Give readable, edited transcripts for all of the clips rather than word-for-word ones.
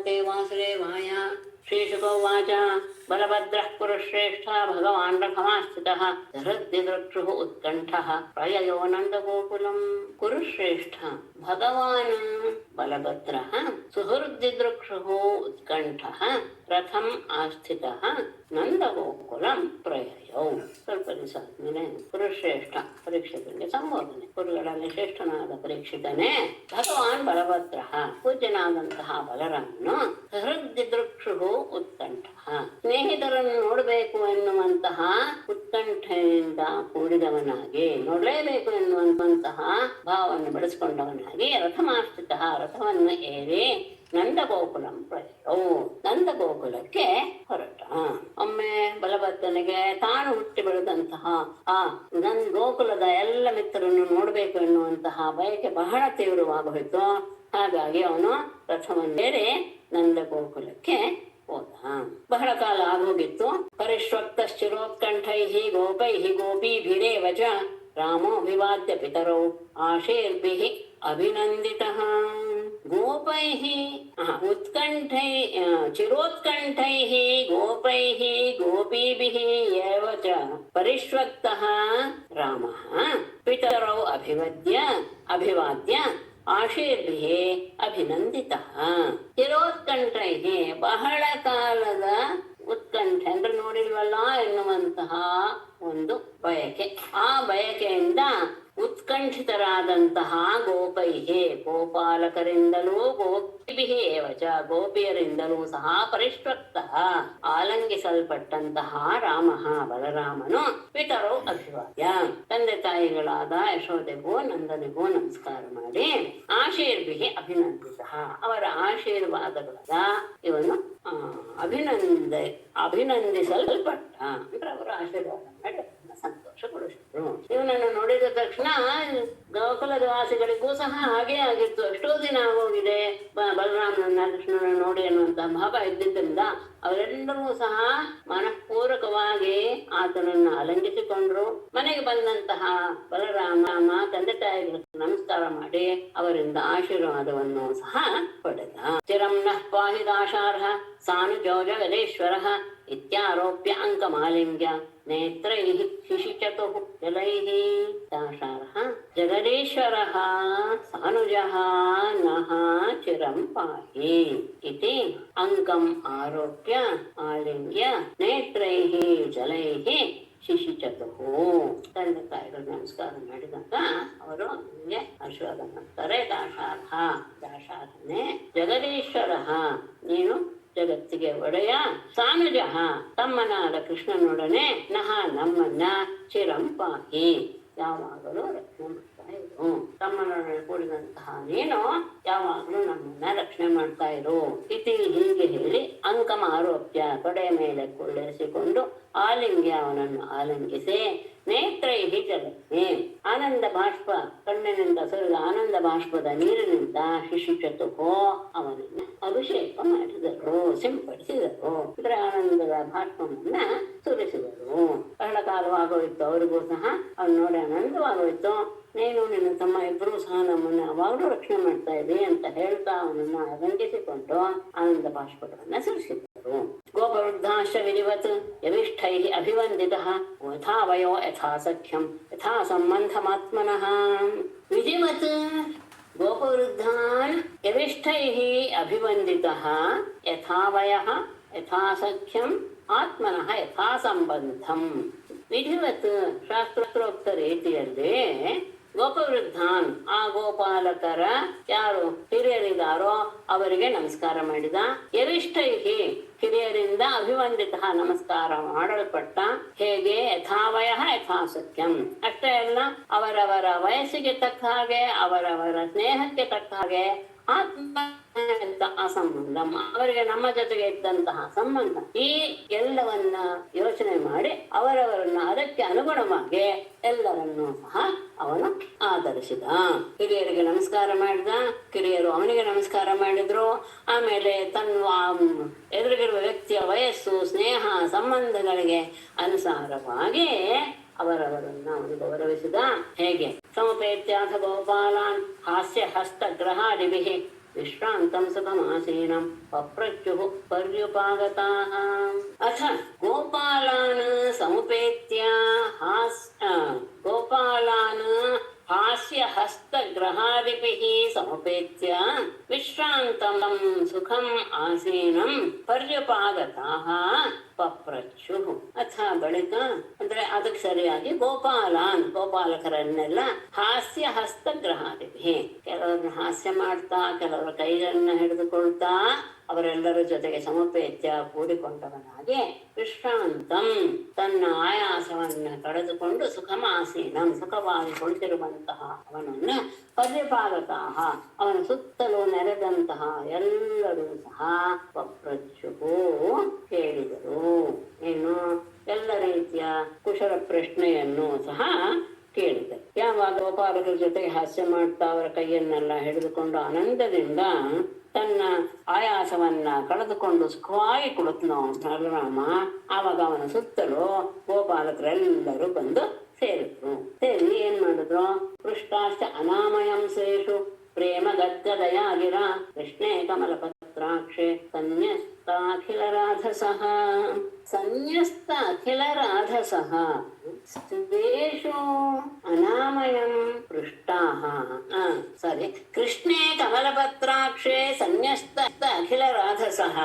भगवते वासुदेवाय। श्रीशुकोवाच बलभद्रः कुरुश्रेष्ठः भगवान् रथमास्थितः धृद्दिदृक्षुः उत्कण्ठः प्रययो नन्दगोकुलं। कुरुश्रेष्ठ भगवान् बलभद्रः सुहृद्दिदृक्षुः उत्कण्ठः रथम् आस्थितः ನಂದಗೋಕುಲಂ ಪ್ರಯಯೌ. ಸ್ವಲ್ಪ ದಿವಸ ಆದ್ಮೇಲೆ ಕುರುಶ್ರೇಷ್ಠ ಪರೀಕ್ಷಿತನಿಗೆ ಸಂಬೋಧನೆ. ಕುರುಗಳಲ್ಲಿ ಶ್ರೇಷ್ಠನಾದ ಪರೀಕ್ಷಿತನೇ ಭಗವಾನ್ ಬಲಭದ್ರ ಪೂಜ್ಯನಾದಂತಹ ಬಲರಾಮನು ಹೃದ್ದಿದೃಕ್ಷು ಉತ್ಕಂಠ ಸ್ನೇಹಿತರನ್ನು ನೋಡಬೇಕು ಎನ್ನುವಂತಹ ಉತ್ಕಂಠೆಯಿಂದ ಕೂಡಿದವನಾಗಿ ನೋಡಲೇಬೇಕು ಎನ್ನುವಂತಹ ಭಾವವನ್ನು ಬೆಳೆಸಿಕೊಂಡವನಾಗಿ ರಥಮಾಶ್ರಿತ ರಥವನ್ನು ಏರಿ ನಂದಗೋಕುಲಂ ಪ್ರಯೋ ನಂದಗೋಕುಲಕ್ಕೆ ಹೊರಟ. ಒಮ್ಮೆ ಬಲಭದ್ರನಿಗೆ ತಾನು ಹುಟ್ಟಿ ಬೆಳೆದಂತಹ ಆ ಗೋಕುಲದ ಎಲ್ಲ ಮಿತ್ರರನ್ನು ನೋಡಬೇಕು ಎನ್ನುವಂತಹ ಬಯಕೆ ಬಹಳ ತೀವ್ರವಾಗೋಯಿತು. ಹಾಗಾಗಿ ಅವನು ರಥವನ್ನೇರಿ ನಂದಗೋಕುಲಕ್ಕೆ ಹೋದ. ಬಹಳ ಕಾಲ ಆಗೋಗಿತ್ತು. ಪರಿಶ್ವಕ್ತಶ್ಚಿರೋತ್ಕಂಠೈ ಗೋಪೈ ಗೋಪೀಭಿರೇವ ಚ ರಾಮೋಭಿವಾದ್ಯ ಪಿತರೌ ಆಶೀರ್ಭಿಃ ಅಭಿನಂದಿತಃ. गोपैः उत्कण्ठै चिरोत्कण्ठैः गोपैः गोपीभिः एव च परिष्वक्तः रामः पितरौ अभिवाद्य आशीर्भिः अभिनन्दितः. चिरोत्कण्ठैः ಬಹಳ ಕಾಲದ ಉತ್ಕಂಠೆ ಅಂದ್ರೆ ನೋಡಿಲ್ವಲ್ಲ ಎನ್ನುವಂತಹ ಒಂದು ಬಯಕೆ. ಆ ಬಯಕೆಯಿಂದ ಉತ್ಕಂಠಿತರಾದಂತಹ ಗೋಪೈಹೇ ಗೋಪಾಲಕರಿಂದಲೂ ಗೋಪಿಭಿಹಿ ಏವಚ ಗೋಪಿಯರಿಂದಲೂ ಸಹ ಪರಿಷ್ವಕ್ತ ಆಲಂಗಿಸಲ್ಪಟ್ಟಂತಹ ರಾಮ ಬಲರಾಮನು ಪಿತರೋ ಅಭಿವಾದ್ಯ ತಂದೆ ತಾಯಿಗಳಾದ ಯಶೋದೆಗೂ ನಂದನಿಗೂ ನಮಸ್ಕಾರ ಮಾಡಿ ಆಶೀರ್ಭಿಹಿ ಅಭಿನಂದಿತ ಅವರ ಆಶೀರ್ವಾದಗಳಾದ ಇವನು ಅಭಿನಂದಿಸಲ್ಪಟ್ಟ ಅಂದ್ರೆ ಅವರ ಆಶೀರ್ವಾದ ಮಾಡಿ ಸಂತೋಷಪಡಿಸಿದ್ರು. ಇವನನ್ನು ನೋಡಿದ ತಕ್ಷಣ ಗೋಕುಲದ ವಾಸಿಗಳಿಗೂ ಸಹ ಹಾಗೇ ಆಗಿತ್ತು. ಎಷ್ಟೋ ದಿನ ಆಗೋಗಿದೆ ಬಲರಾಮನನ್ನ ಕೃಷ್ಣನ ನೋಡಿ ಅನ್ನುವಂತ ಭಾವ ಇದ್ದಿದ್ದರಿಂದ ಅವರೆಲ್ಲರೂ ಸಹ ಮನಃಪೂರ್ವಕವಾಗಿ ಆತನನ್ನು ಆಲಂಗಿಸಿಕೊಂಡ್ರು. ಮನೆಗೆ ಬಂದಂತಹ ಬಲರಾಮ ತಂದೆ ತಾಯಿಗಳಿಗೆ ನಮಸ್ಕಾರ ಮಾಡಿ ಅವರಿಂದ ಆಶೀರ್ವಾದವನ್ನು ಸಹ ಪಡೆದ. ಚಿರಂ ನಃ ಪಾಹಿ ದಾಶಾರ್ಹ ಸಾನುಜೋ ಜಗದೀಶ್ವರಃ ಇತ್ಯಾರೋಪ್ಯ ಅಂಕಮಾಲಿಂಗ್ಯ ನೇತ್ರೈಃ ಶಿಶಿಚತುಃ ಜಲೈಃ. ದಾಶಾರ್ಹ ಜಗದೀಶ್ವರಃ ಸಾನುಜಃ ನಃ ಚಿರಂ ಪಾಹಿ ಇತಿ ಅಂಕಂ ಆರೋಪ್ಯ ಆಲಿಂಗ್ಯ ನೇತ್ರೈಃ ಜಲೈಃ ಶಿಶಿಚತುಃ. ತಂದೆ ತಾಯಿಗಳು ನಮಸ್ಕಾರ ಮಾಡಿದಾಗ ಅವರು ಅವನಿಗೆ ಆಶೀರ್ವಾದ ಮಾಡ್ತಾರೆ. ದಾಶಾರ್ಹನೇ ಜಗದೀಶ್ವರ ನೀನು ಜಗತ್ತಿಗೆ ಒಡೆಯ, ಸಾನುಜ ತಮ್ಮನಾದ ಕೃಷ್ಣನೊಡನೆ ನಹ ನಮ್ಮನ್ನ ಚಿರಂ ಪಾಹಿ ಯಾವಾಗಲೂ ರಕ್ಷಣೆ ಮಾಡ್ತಾ ಇರು. ತಮ್ಮನೊಡನೆ ಕೂಡಿದಂತಹ ನೀನು ಯಾವಾಗಲೂ ನಮ್ಮನ್ನ ರಕ್ಷಣೆ ಮಾಡ್ತಾ ಇರು ಇತಿ ಹೀಗೆ ಹೇಳಿ ಅಂಕಮ ಆರೋಪ್ಯ ತೊಡೆಯ ಮೇಲೆ ಕುಳ್ಳಿರಿಸಿಕೊಂಡು ಆಲಿಂಗ್ಯ ಅವನನ್ನು ಆಲಂಗಿಸಿ ನೇತ್ರೈಹಿ ಜಲೈಹಿ ಆನಂದ ಬಾಷ್ಪ ಕಣ್ಣಿನಿಂದ ಸುರಿದ ಆನಂದ ಬಾಷ್ಪದ ನೀರಿನಿಂದ ಶಿಶುಚತುಹೋ ಅವನನ್ನು ಅಭಿಷೇಕ ಮಾಡಿದರು, ಸಿಂಪಡಿಸಿದರು. ಅಂದ್ರೆ ಆನಂದದ ಬಾಷ್ಪವನ್ನ ಸುರಿಸಿದರು. ಬಹಳ ಕಾಲವಾಗೋಯ್ತು ಅವರಿಗೂ ಸಹ ಅವ್ನು ನೋಡಿ ಆನಂದವಾಗೋಯ್ತು. ನೀನು ನಿನ್ನ ತಮ್ಮ ಇಬ್ಬರೂ ಸಹ ನಮ್ಮನ್ನ ಯಾವಾಗಲೂ ರಕ್ಷಣೆ ಮಾಡ್ತಾ ಇದ್ದಿ ಅಂತ ಹೇಳ್ತಾ ಅವನನ್ನ ಅಲಂಕಿಸಿಕೊಂಡು ಆನಂದ ಬಾಷ್ಪಗಳನ್ನ ಸುರಿಸಿದರು. ಗೋಪವೃದ್ಧಾಶ್ಚ ವಿಧಿವತ್ ಯವಿಷ್ಠೈಃ ಅಭಿವಂದಿತಃ ಯಥಾ ವಯೋ ಯಥಾ ಸಖ್ಯಂ ಯಥಾ ಸಂಬಂಧಮಾತ್ಮನಃ. ವಿಧಿವತ್ ಗೋಪವೃದ್ಧಾನ್ ಯವಿಷ್ಠೈಃ ಅಭಿವಂದಿತಃ ಯಥಾ ವಯಃ ಯಥಾ ಸಖ್ಯಂ ಆತ್ಮನಃ ಯಥಾ ಸಂಬಂಧಂ. ವಿಧಿವತ್ ಶಾಸ್ತ್ರೋಕ್ತ ರೀತಿಯಲ್ಲಿ ಗೋಪವೃದ್ಧಾನ್ ಆ ಗೋಪಾಲಕರ ಯಾರು ಹಿರಿಯರಿದ್ದಾರೋ ಅವರಿಗೆ ನಮಸ್ಕಾರ ಮಾಡಿದ. ಯವಿಷ್ಠೈಹಿ ಹಿರಿಯರಿಂದ ಅಭಿವಂದಿತ ನಮಸ್ಕಾರ ಮಾಡಲ್ಪಟ್ಟ. ಹೇಗೆ ಯಥಾವಯ ಯಥಾಸಖ್ಯಂ ಅಷ್ಟೇ ಅಲ್ಲ, ಅವರವರ ವಯಸ್ಸಿಗೆ ತಕ್ಕ ಹಾಗೆ ಅವರವರ ಸ್ನೇಹಕ್ಕೆ ತಕ್ಕ ಹಾಗೆ ಆತ್ಮ ಸಂಬಂಧ ಅವರಿಗೆ ನಮ್ಮ ಜೊತೆಗೆ ಇದ್ದಂತಹ ಸಂಬಂಧ ಈ ಎಲ್ಲವನ್ನ ಯೋಚನೆ ಮಾಡಿ ಅವರವರನ್ನ ಅದಕ್ಕೆ ಅನುಗುಣವಾಗಿ ಎಲ್ಲರನ್ನೂ ಸಹ ಅವನು ಆಧರಿಸಿದ. ಹಿರಿಯರಿಗೆ ನಮಸ್ಕಾರ ಮಾಡಿದ, ಕಿರಿಯರು ಅವನಿಗೆ ನಮಸ್ಕಾರ ಮಾಡಿದ್ರು. ಆಮೇಲೆ ತನ್ನ ಎದುರಿಗಿರುವ ವ್ಯಕ್ತಿಯ ವಯಸ್ಸು ಸ್ನೇಹ ಸಂಬಂಧಗಳಿಗೆ ಅನುಸಾರವಾಗಿ ಅವರವರನ್ನ ಅವನು ಗೌರವಿಸಿದ. ಹೇಗೆ ಸಮಪೇತ್ಯಾಥ ಗೋಪಾಲಾನ್ ಹಾಸ್ಯ ಹಸ್ತ ಗ್ರಹಾದಿಭಿಃ ವಿಶ್ರಾಂತಂ ಸುಖಮಾಸೀನಂ ಪಪ್ರಚ್ಯುಃ ಪರ್ಯುಪಾಗತಾಃ. ಅಥ ಗೋಪಾಲಾನ್ ಸಮುಪೇತ್ಯ ಗೋಪಾಲಾನ್ ಹಾಸ್ಯಹಸ್ತಗ್ರಹಾದಿಭಿಃ ಸಮುಪೇತ್ಯ ವಿಶ್ರಾಂತಂ ಸುಖಂ ಆಸೀನಂ ಪರ್ಯುಪಾಗತಾಃ ಪಪ್ರಚ್ಯುಃ. ಅಥ ಬಳಿಕ ಅಂದ್ರೆ ಅದಕ್ಕೆ ಸರಿಯಾಗಿ ಗೋಪಾಲಕರನ್ನೆಲ್ಲ ಹಾಸ್ಯ ಹಸ್ತಗ್ರಹಾದಿಭಿಃ, ಕೆಲವರನ್ನ ಹಾಸ್ಯ ಮಾಡ್ತಾ ಕೆಲವರ ಕೈಗಳನ್ನ ಹಿಡಿದುಕೊಳ್ತಾ ಅವರೆಲ್ಲರ ಜೊತೆಗೆ ಸಮುಪೇತ್ಯ ಕೂಡಿಕೊಂಡವನಾಗಿ ವಿಶ್ರಾಂತಂ ತನ್ನ ಆಯಾಸವನ್ನ ಕಳೆದುಕೊಂಡು ಸುಖಮಾಸೀನಂ ಸುಖವಾಗಿ ಕುಳಿತಿರುವಂತಹ ಅವನನ್ನ ಪರ್ಯಪಾಗತಃ ಅವನ ಸುತ್ತಲೂ ನೆರೆದಂತಹ ಎಲ್ಲರೂ ಸಹ ಪಪ್ರಚ್ಯುಃ ಕೇಳಿದರು. ಏನು ಎಲ್ಲ ರೀತಿಯ ಕುಶಲ ಪ್ರಶ್ನೆಯನ್ನು ಸಹ ಕೇಳಿದರು. ಯಾವಾಗ ಗೋಪಾಲಕರ ಜೊತೆಗೆ ಹಾಸ್ಯ ಮಾಡ್ತಾ ಅವರ ಕೈಯನ್ನೆಲ್ಲ ಹಿಡಿದುಕೊಂಡು ಆನಂದದಿಂದ ತನ್ನ ಆಯಾಸವನ್ನ ಕಳೆದುಕೊಂಡು ಸುಖವಾಗಿ ಕುಳಿತನೋ ಬಲರಾಮ, ಆವಾಗ ಅವನ ಸುತ್ತಲೂ ಗೋಪಾಲಕರೆಲ್ಲರೂ ಬಂದು ಸೇರಿದ್ರು. ಸೇರಿ ಏನ್ ಮಾಡಿದ್ರು? ಪೃಷ್ಟಾಶ್ಚ ಅನಾಮಯಂಸೇಷು ಪ್ರೇಮ ಗದ್ಗದಯಾಗಿರ ಕೃಷ್ಣೇ ಕಮಲಪತ್ರಾಕ್ಷೆ ಸನ್ಯಸ್ತಾಖಿಲ ರಾಧಸಃ. ಸನ್ಯಸ್ತ ಅಖಿಲ ರಾಧಸಃ ಸ್ವೇಷು ಅನಾಮಯಂ ಪೃಷ್ಟಾಃ. ಸಾರಿ, ಕೃಷ್ಣೇ ಕಮಲಪತ್ರಾಕ್ಷೆ ಸನ್ಯಸ್ತ ಅಖಿಲ ರಾಧಸಃ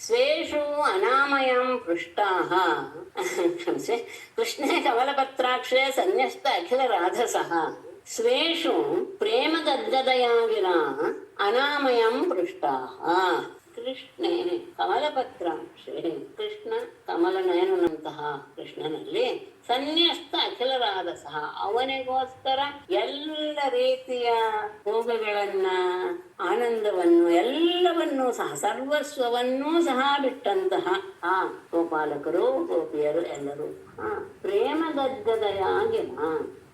ಸ್ವೇಷು ಅನಾಮಯಂ ಪೃಷ್ಟಾಃ. ಕೃಷ್ಣೇ ಕಮಲಪತ್ರಾಕ್ಷೆ ಸನ್ಯಸ್ತ ಅಖಿಲ ರಾಧಸಃ ಸ್ವೇಷು ಪ್ರೇಮ ಗದ್ಗದಯಾಗಿರ ಅನಾಮಯಂ ಪೃಷ್ಟಾಃ. ಕೃಷ್ಣೇ ಕಮಲಪತ್ರಾಕ್ಷೆ, ಕೃಷ್ಣ ಕಮಲನಯನಂತಹ ಕೃಷ್ಣನಲ್ಲಿ ಸನ್ಯಸ್ತ ಅಖಿಲ ರಾಧಸಃ ಅವನಿಗೋಸ್ಕರ ಎಲ್ಲ ರೀತಿಯ ಭೋಗಗಳನ್ನ ಆನಂದವನ್ನು ಎಲ್ಲವನ್ನೂ ಸಹ ಸರ್ವಸ್ವವನ್ನೂ ಸಹ ಬಿಟ್ಟಂತಹ ಆ ಗೋಪಾಲಕರು ಗೋಪಿಯರು ಎಲ್ಲರೂ ಪ್ರೇಮ ಗದ್ಗದಯಾಗಿನ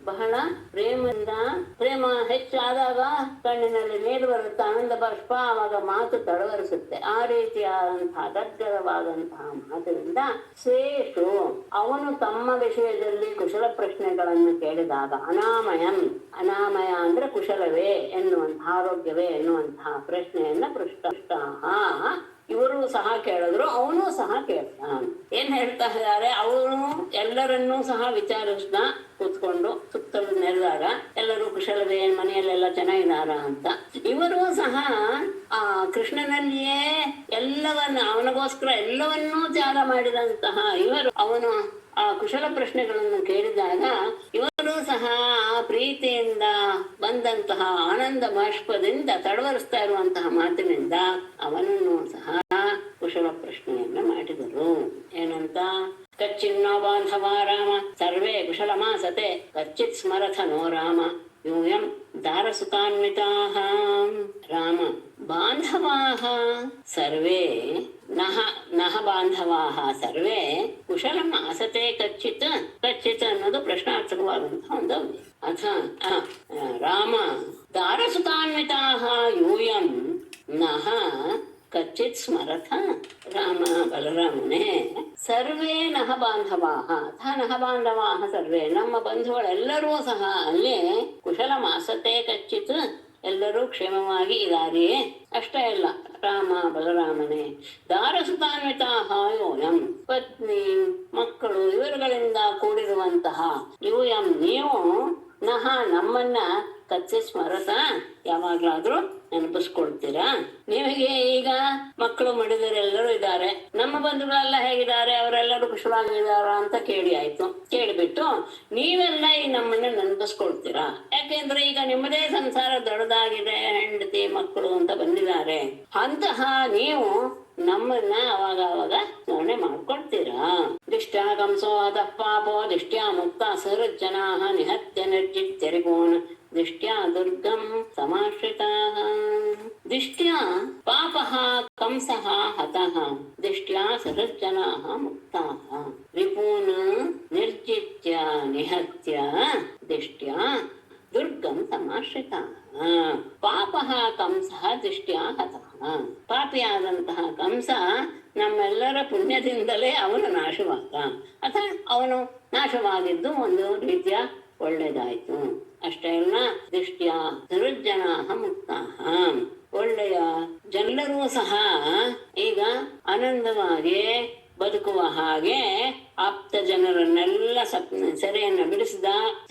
ಬಹಳ ಪ್ರೇಮದಿಂದ, ಪ್ರೇಮ ಹೆಚ್ಚಾದಾಗ ಕಣ್ಣಿನಲ್ಲಿ ನೀರು ಬರುತ್ತೆ, ಆನಂದ ಬಾಷ್ಪ, ಆವಾಗ ಮಾತು ತಡವರಿಸುತ್ತೆ. ಆ ರೀತಿಯಾದಂತಹ ಗದ್ಗದವಾದಂತಹ ಮಾತಿನಿಂದ ಶ್ರೇಷು ಅವನು ತಮ್ಮ ವಿಷಯದಲ್ಲಿ ಕುಶಲ ಪ್ರಶ್ನೆಗಳನ್ನು ಕೇಳಿದಾಗ ಅನಾಮಯ ಅಂದ್ರೆ ಕುಶಲವೇ ಎನ್ನುವಂತಹ ಆರೋಗ್ಯವೇ ಎನ್ನುವಂತಹ ಪ್ರಶ್ನೆಯನ್ನ ಪೃಷ್ಟ ಇವರು ಸಹ ಕೇಳಿದ್ರು, ಅವನು ಸಹ ಕೇಳ್ದ. ಏನ್ ಹೇಳ್ತಾ ಇದ್ದಾರೆ? ಅವನು ಎಲ್ಲರನ್ನೂ ಸಹ ವಿಚಾರಿಸ್ದ ಕೂತ್ಕೊಂಡು ಸುತ್ತಲೂ ನೆರೆದಾಗ ಎಲ್ಲರೂ ಕುಶಲವೇ, ಮನೆಯಲ್ಲೆಲ್ಲ ಚೆನ್ನಾಗಿದಾರ ಅಂತ. ಇವರು ಸಹ ಆ ಕೃಷ್ಣನಲ್ಲಿಯೇ ಅವನಿಗೋಸ್ಕರ ಎಲ್ಲವನ್ನೂ ತ್ಯಾಗ ಮಾಡಿದಂತಹ ಇವರು ಅವನು ಆ ಕುಶಲ ಪ್ರಶ್ನೆಗಳನ್ನು ಕೇಳಿದಾಗ ಇವರು ಸಹ ಆ ಪ್ರೀತಿಯಿಂದ ಬಂದಂತಹ ಆನಂದ ಬಾಷ್ಪದಿಂದ ತಡವರಿಸ್ತಾ ಇರುವಂತಹ ಮಾತಿನಿಂದ ಅವನನ್ನು ಸಹ ಕುಶಲ ಪ್ರಶ್ನೆಯನ್ನ ಮಾಡಿದರು. ಏನಂತ? ಕಚ್ಚಿನ್ನೋ ಬಾಂಧವ ರಾಮ ಸರ್ವೇ ಕುಶಲಮಾಸತೆ ಕಚ್ಚಿತ್ ಸ್ಮರಥ ನೋ ರಾಮ ಯೂಯಂ ದಾರಸುತಾನ್ವಿತಾಃ. ರಾಮ ಬಾಂಧವಾಃ ಸರ್ವೇ ನಹ ಬಾಂಧವಾಃ ಸರ್ವೇ ಕುಶಲಂ ಆಸತೆ ಕಚ್ಚಿತ್ ಅನ್ನೋದು ಪ್ರಶ್ನಾರ್ಥಕವಾದಂತಹ ಒಂದು ಅಥ ರಾಮ ದಾರಸುತಾನ್ವಿತಾಃ ಯೂಯಂ ನಹ ಕಚ್ಚಿತ್ ಸ್ಮರಥ. ರಾಮ ಬಲರಾಮನೇ ಸರ್ವೇ ನಹ ಬಾಂಧವಾಃ ನಹ ಬಾಂಧವಾಃ ಸರ್ವೇ ನಮ್ಮ ಬಂಧುಗಳೆಲ್ಲರೂ ಸಹ ಅಲ್ಲಿ ಕುಶಲ ಮಾಸತೆ ಕಚ್ಚಿತ್ ಎಲ್ಲರೂ ಕ್ಷೇಮವಾಗಿ ಇದಾರೆಯೇ? ಅಷ್ಟೇ ಅಲ್ಲ, ರಾಮ ಬಲರಾಮನೇ ದಾರಸುತಾನ್ವಿತಾಃ ಯೂಯಂ ಪತ್ನಿ ಮಕ್ಕಳು ಇವರುಗಳಿಂದ ಕೂಡಿರುವಂತಹ ಯೂಯಂ ನೀವು ನಹ ನಮ್ಮನ್ನ ಕಚ್ಚಿ ಸ್ಮರತ ಯಾವಾಗ್ಲಾದ್ರೂ ನೆನಪಿಸ್ಕೊಳ್ತೀರಾ? ನಿಮಗೆ ಈಗ ಮಕ್ಕಳು ಮಡಿದರೆಲ್ಲರೂ ಇದ್ದಾರೆ, ನಮ್ಮ ಬಂಧುಗಳೆಲ್ಲ ಹೇಗಿದ್ದಾರೆ, ಅವರೆಲ್ಲರೂ ಕುಶಲವಾಗಿದ್ದಾರ ಅಂತ ಕೇಳಿ ಆಯ್ತು. ಕೇಳಿಬಿಟ್ಟು ನೀವೆಲ್ಲ ಈ ನಮ್ಮನ್ನ ನೆನಪಿಸ್ಕೊಳ್ತೀರಾ? ಯಾಕೆಂದ್ರೆ ಈಗ ನಿಮ್ಮದೇ ಸಂಸಾರ ದೊಡ್ಡದಾಗಿದೆ, ಹೆಂಡತಿ ಮಕ್ಕಳು ಅಂತ ಬಂದಿದ್ದಾರೆ. ಅಂತಹ ನೀವು ನಮ್ಮನ್ನ ಅವಾಗ ಸ್ಮರಣೆ ಮಾಡ್ಕೊಳ್ತೀರಾ? ದಿಷ್ಟ್ಯಾ ಕಂಸೋ ಅತಃ ಪಾಪೋ ದಿಷ್ಟ್ಯಾ ಮುಕ್ತ ಸಹೃಜ್ಜನಾ ನಿಹತ್ಯ ನಿರ್ಜಿತ್ಯರಿಗೋನ್ ದಿಷ್ಟ್ಯಾ ದುರ್ಗಂ ಸಮಾಶ್ರಿತಾಃ. ದಿಷ್ಟ್ಯಾ ಪಾಪಃ ಕಂಸಃ ಹತಃ ದಿಷ್ಟ್ಯಾ ಸಹೃಜ್ಜನಾಃ ಮುಕ್ತಾಃ ರಿಪೂನ್ ನಿರ್ಜಿತ್ಯ ನಿಹತ್ಯ ದಿಷ್ಟ್ಯಾ ದುರ್ಗಂ ಸಮಾಶ್ರಿತಾಃ. ಪಾಪಃ ಕಂಸಃ ದಿಷ್ಟ್ಯಾ ಹತಃ. ಪಾಪಿಯಾದಂತಹ ಕಂಸ ನಮ್ಮೆಲ್ಲರ ಪುಣ್ಯದಿಂದಲೇ ಅವನು ನಾಶವಾದ, ಅಥವಾ ಅವನು ನಾಶವಾಗಿದ್ದು ಒಂದು ರೀತಿಯ ಒಳ್ಳೇದಾಯ್ತು. ಅಷ್ಟೇ ಅಲ್ಲ, ದಿಷ್ಟ್ಯಾ ದುರ್ಜನಾಃ ಮುಕ್ತಾಃ. ಒಳ್ಳೆಯ ಜನರೂ ಸಹ ಈಗ ಆನಂದವಾಗಿ ಬದುಕುವ ಹಾಗೆ ಆಪ್ತ ಜನರನ್ನೆಲ್ಲ ಸೆರೆಯನ್ನ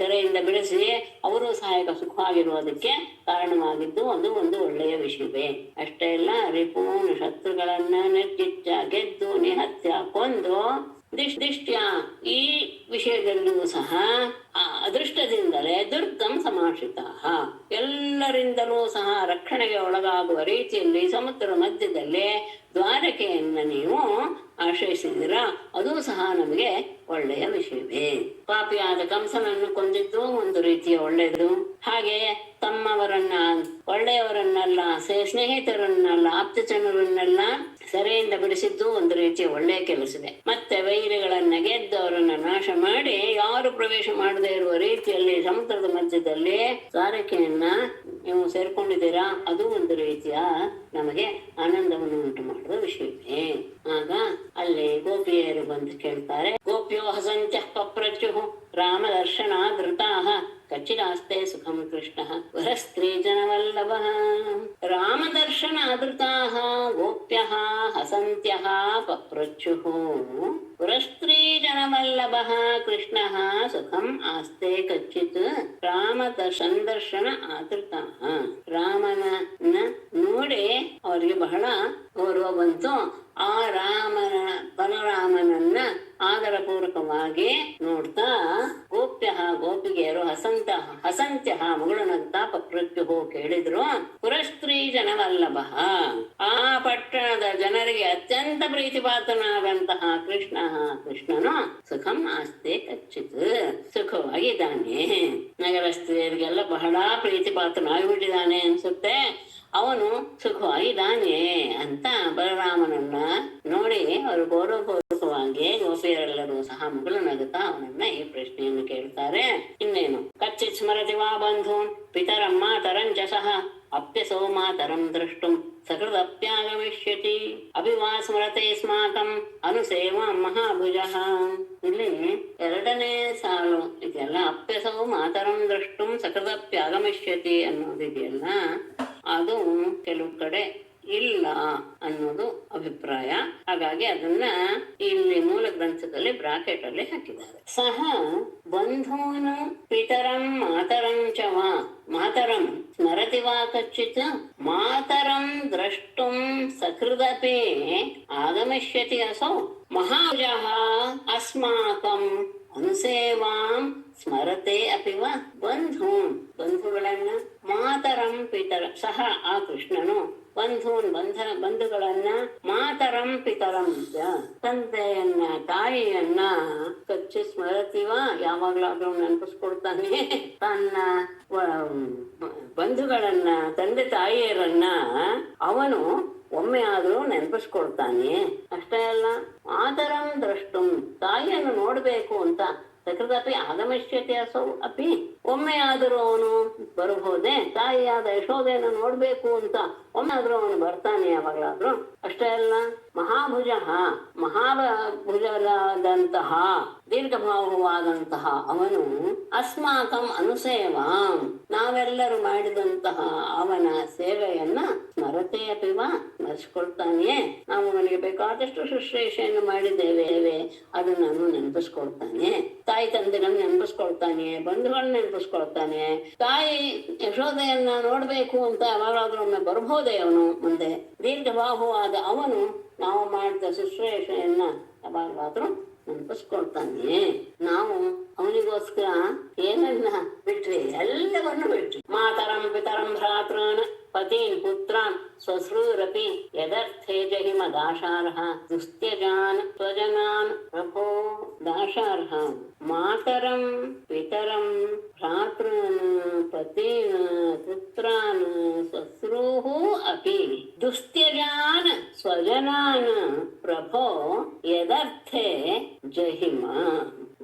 ಸೆರೆಯಿಂದ ಬಿಡಿಸಿ ಅವರು ಸಹಾಯಕ ಸುಖವಾಗಿರುವುದಕ್ಕೆ ಕಾರಣವಾಗಿದ್ದು ಒಂದು ಒಳ್ಳೆಯ ವಿಷಯವೇ. ಅಷ್ಟೇ ಅಲ್ಲ, ರಿಪೂನ್ ಶತ್ರುಗಳನ್ನ ನೆಚ್ಚಿಚ್ಚ ಗೆದ್ದು ನಿಹತ್ಯ ಕೊಂದು ದಿಷ್ಟ್ಯ ಈ ವಿಷಯದಲ್ಲಿಯೂ ಸಹ ಅದೃಷ್ಟದಿಂದಲೇ ದುರ್ಗಂ ಸಮಾಶ್ರಿತ, ಎಲ್ಲರಿಂದಲೂ ಸಹ ರಕ್ಷಣೆಗೆ ಒಳಗಾಗುವ ರೀತಿಯಲ್ಲಿ ಸಮುದ್ರ ಮಧ್ಯದಲ್ಲಿ ದ್ವಾರಕೆಯನ್ನ ನೀವು ಆಶ್ರಯಿಸಿದಿರ, ಅದು ಸಹ ನಮಗೆ ಒಳ್ಳೆಯ ವಿಷಯವೇ. ಪಾಪಿಯಾದ ಕಂಸನನ್ನು ಕೊಂದಿದ್ದು ಒಂದು ರೀತಿಯ ಒಳ್ಳೆಯದು. ಹಾಗೆ ತಮ್ಮವರನ್ನ, ಒಳ್ಳೆಯವರನ್ನೆಲ್ಲ, ಸ್ನೇಹಿತರನ್ನೆಲ್ಲ, ಆಪ್ತ ಜನರನ್ನೆಲ್ಲ ಸೆರೆಯಿಂದ ಬಿಡಿಸಿದ್ದು ಒಂದು ರೀತಿಯ ಒಳ್ಳೆಯ ಕೆಲಸವೇ. ಮತ್ತೆ ವೈರಿಗಳನ್ನ ಗೆದ್ದು ಅವರನ್ನ ನಾಶ ಮಾಡಿ ಯಾರು ಪ್ರವೇಶ ಮಾಡದೇ ಇರುವ ರೀತಿಯಲ್ಲಿ ಸಮುದ್ರದ ಮಧ್ಯದಲ್ಲಿ ದ್ವಾರಕೆಯನ್ನ ನೀವು ಸೇರ್ಕೊಂಡಿದ್ದೀರಾ, ಅದು ಒಂದು ರೀತಿಯ ನಮಗೆ ಆನಂದವನ್ನು ಉಂಟು ಮಾಡುವ ವಿಷಯವೇ. ಆಗ ಅಲ್ಲಿ ಗೋಪಿಯರು ಬಂದು ಕೇಳ್ತಾರೆ, ಗೋಪ್ಯೋ ಹಸಂತ್ಯ ಪಪ್ರಚು ರಾಮ ದರ್ಶನಾದೃತಾ ಕಚ್ಚಿದಾಸ್ತೆ ಸುಖಂ ಕೃಷ್ಣ ವರಸ್ತ್ರೀ ಜನವಲ್ಲಭ. ರಾಮದರ್ಶನ ಆದೃತಾ ಗೋಪ್ಯ ಹಸಂತ್ಯ ಪಪ್ರಚು ಪುರಸ್ತ್ರೀ ಜನವಲ್ಲಭ ಕೃಷ್ಣ ಸುಖಂ ಆಸ್ತೆ ಕಚ್ಚಿತ್ ರಾಮ ಸಂದರ್ಶನ ಆದೃತ. ರಾಮನ ನೋಡಿ ಅವರಿಗೆ ಬಹಳ ಗೌರವ ಬಂತು. ಆ ಬಲರಾಮನನ್ನ ಆದರ ಪೂರ್ವಕವಾಗಿ ನೋಡ್ತಾ ಗೋಪಿಗೆಯರು ಹಸಂತ್ಯ ಮಗಳನಂತ ಪಪ್ರತ್ಯು ಕೇಳಿದ್ರು. ಪುರಸ್ತ್ರೀ ಜನವಲ್ಲಭ, ಆ ಪಟ್ಟಣದ ಜನರಿಗೆ ಅತ್ಯಂತ ಪ್ರೀತಿಪಾತ್ರನಾದಂತಹ ಕೃಷ್ಣನು ಸುಖಂ ಆಸ್ತೆ ಕಚ್ಚಿತ್, ಸುಖವಾಗಿದ್ದಾನೆ. ನಗರ ಸ್ತ್ರೀಯರಿಗೆಲ್ಲ ಬಹಳ ಪ್ರೀತಿಪಾತ್ರನಾಗಿಬಿಟ್ಟಿದ್ದಾನೆ ಅನ್ಸುತ್ತೆ. ಅವನು ಸುಖವಾಗಿದ್ದಾನೆ ಅಂತ ಬಲರಾಮನನ್ನ ನೋಡಿ ಅವರು ಗೌರವಪೂರ್ವಕವಾಗಿ ಗೋಪಿಯರೆಲ್ಲರೂ ಸಹ ಮಗಳು ನಗುತ್ತಾ ಅವನನ್ನ ಈ ಪ್ರಶ್ನೆಯನ್ನು ಕೇಳ್ತಾರೆ. ಇನ್ನೇನು, ಕಚ್ಚಿತ್ ಸ್ಮರತಿ ವಾ ಬಂಧೂನ್ ಪಿತರಂ ಮಾತರಂಚ ಸಹ ಅಪ್ಯಸೋ ಮಾತರಂ ದ್ರಷ್ಟುಂ ಸಕೃದಪ್ಯಾಗಮಿಷ್ಯತಿ ಅಭಿವಾ ಸ್ಮರತೆ ಸ್ಮಾಕಂ ಅನುಸೇವಾ ಮಹಾಭುಜಃ. ಇಲ್ಲಿ ಎರಡನೇ ಸಾಲು ಇದೆಲ್ಲ ಅಪ್ಯಸೋ ಮಾತರಂ ದ್ರಷ್ಟುಂ ಸಕೃದಪ್ಯಾಗಮಿಷ್ಯತಿ ಅನ್ನೋದಿದೆಯಲ್ಲ, ಅದು ಕೆಲವು ಕಡೆ ಇಲ್ಲ ಅನ್ನೋದು ಅಭಿಪ್ರಾಯ. ಹಾಗಾಗಿ ಅದನ್ನ ಇಲ್ಲಿ ಮೂಲ ಗ್ರಂಥದಲ್ಲಿ ಬ್ರಾಕೆಟ್ ಅಲ್ಲಿ ಹಾಕಿದ್ದಾರೆ. ಸಹ ಬಂಧೂನು ಪಿತರಂ ಮಾತರಂಚವ ಮಾತರಂ ಸ್ಮರತಿ ವಾ ಕಚ್ಚಿತ್ ಮಾತರಂ ದ್ರಷ್ಟುಂ ಸಕೃದಪಿ ಆಗಮಿಷ್ಯತಿ ಅಸೌ ಮಹಾಭುಜಃ ಅಸ್ಮಾಕಂ ಅನುಸೇವಾಂ ಸ್ಮರತೆ ಅಪಿವ ಬಂಧುಗಳನ್ನ ಮಾತರಂ ಪಿತರ ಸಹ ಆ ಕೃಷ್ಣನು ಬಂಧುಗಳನ್ನ ಮಾತರಂ ಪಿತರಂ ತಂದೆಯನ್ನ ತಾಯಿಯನ್ನ ಕಚ್ಚಿ ಸ್ಮರತಿವ ಯಾವಾಗ್ಲಾದ್ರೂ ನೆನಪಿಸ್ಕೊಡ್ತಾನೆ. ತನ್ನ ಬಂಧುಗಳನ್ನ ತಂದೆ ತಾಯಿಯರನ್ನ ಅವನು ಒಮ್ಮೆ ಆದ್ರೂ ನೆನಪಿಸ್ಕೊಳ್ತಾನೆ. ಅಷ್ಟೇ ಅಲ್ಲ, ಮಾತರಂ ದ್ರಷ್ಟುಂ ತಾಯಿಯನ್ನು ನೋಡ್ಬೇಕು ಅಂತ ಸಕೃದಪಿ ಆಗಮಿಷ್ಯತೆ ಅಸೌ ಅಪಿ ಒಮ್ಮೆ ಆದರೂ ಅವನು ಬರಬಹುದೇ? ತಾಯಿಯಾದ ಯಶೋಧೆಯನ್ನು ನೋಡ್ಬೇಕು ಅಂತ ಒಮ್ಮೆ ಆದ್ರೂ ಅವನು ಬರ್ತಾನೆ ಯಾವಾಗ್ಲಾದ್ರು. ಅಷ್ಟೇ ಅಲ್ಲ, ಮಹಾಭುಜರಾದಂತಹ ದೀರ್ಘಭಾವವಾದಂತಹ ಅವನು ಅಸ್ಮಾಕಂ ಅನುಸೇವಾಂ ನಾವೆಲ್ಲರೂ ಮಾಡಿದಂತಹ ಅವನ ಸೇವೆಯನ್ನ ಸ್ಮರತೆ ಅಪಿವ ಸ್ಮರಿಸ್ಕೊಳ್ತಾನೆ. ನಾವು ಅವನಿಗೆ ಬೇಕಾದಷ್ಟು ಶುಶ್ರೂಷೆಯನ್ನು ಮಾಡಿದ್ದೇವೆ, ಅದನ್ನು ನೆನಪಿಸ್ಕೊಳ್ತಾನೆ. ತಾಯಿ ತಂದೆಗಳನ್ನ ನೆನಪಿಸ್ಕೊಳ್ತಾನೆ, ಬಂಧುಗಳನ್ನ ನೆನಪಿಸ್ಕೊಳ್ತಾನೆ. ತಾಯಿ ಯಶೋಧೆಯನ್ನ ನೋಡ್ಬೇಕು ಅಂತ ಯಾವಾಗಲಾದ್ರೂ ಒಮ್ಮೆ ಬರಬಹುದೇ ಅವನು ಮುಂದೆ? ದೀರ್ಘಬಾಹುವಾದ ಅವನು ನಾವು ಮಾಡಿದ ಶುಶ್ರೂಷೆಯನ್ನ ಯಾವಾಗಲಾದ್ರೂ ನೆನಪಿಸ್ಕೊಳ್ತಾನೆ. ನಾವು ಅವನಿಗೋಸ್ಕರ ಏನನ್ನ ಬಿಟ್ವಿ? ಎಲ್ಲವನ್ನು ಬಿಟ್ವಿ. ಮಾತರಂ ಪಿತರಂ ಭ್ರಾತೃನ್ ಪತೀನ್ ಪುತ್ರಾನ್ ಸ್ವಶ್ರೂರಪಿ ಯದರ್ಥೇ ಜಹಿಮ ದಾಶಾರ್ಹ ದುಸ್ತ್ಯಜಾನ್ ಸ್ವಜನಾನ್ ಪ್ರಭೋ ದಾಶಾರ್ಹ. ಮಾತರಂ ಪಿತರಂ ಭ್ರಾತೃನ್ ಪತೀನ್ ಪುತ್ರಾನ್ ಸ್ವಶ್ರೂಃ ಅಪಿ ದುಸ್ತ್ಯಜಾನ್ ಸ್ವಜನಾನ್ ಪ್ರಭೋ ಯದರ್ಥೇ ಜಹಿಮ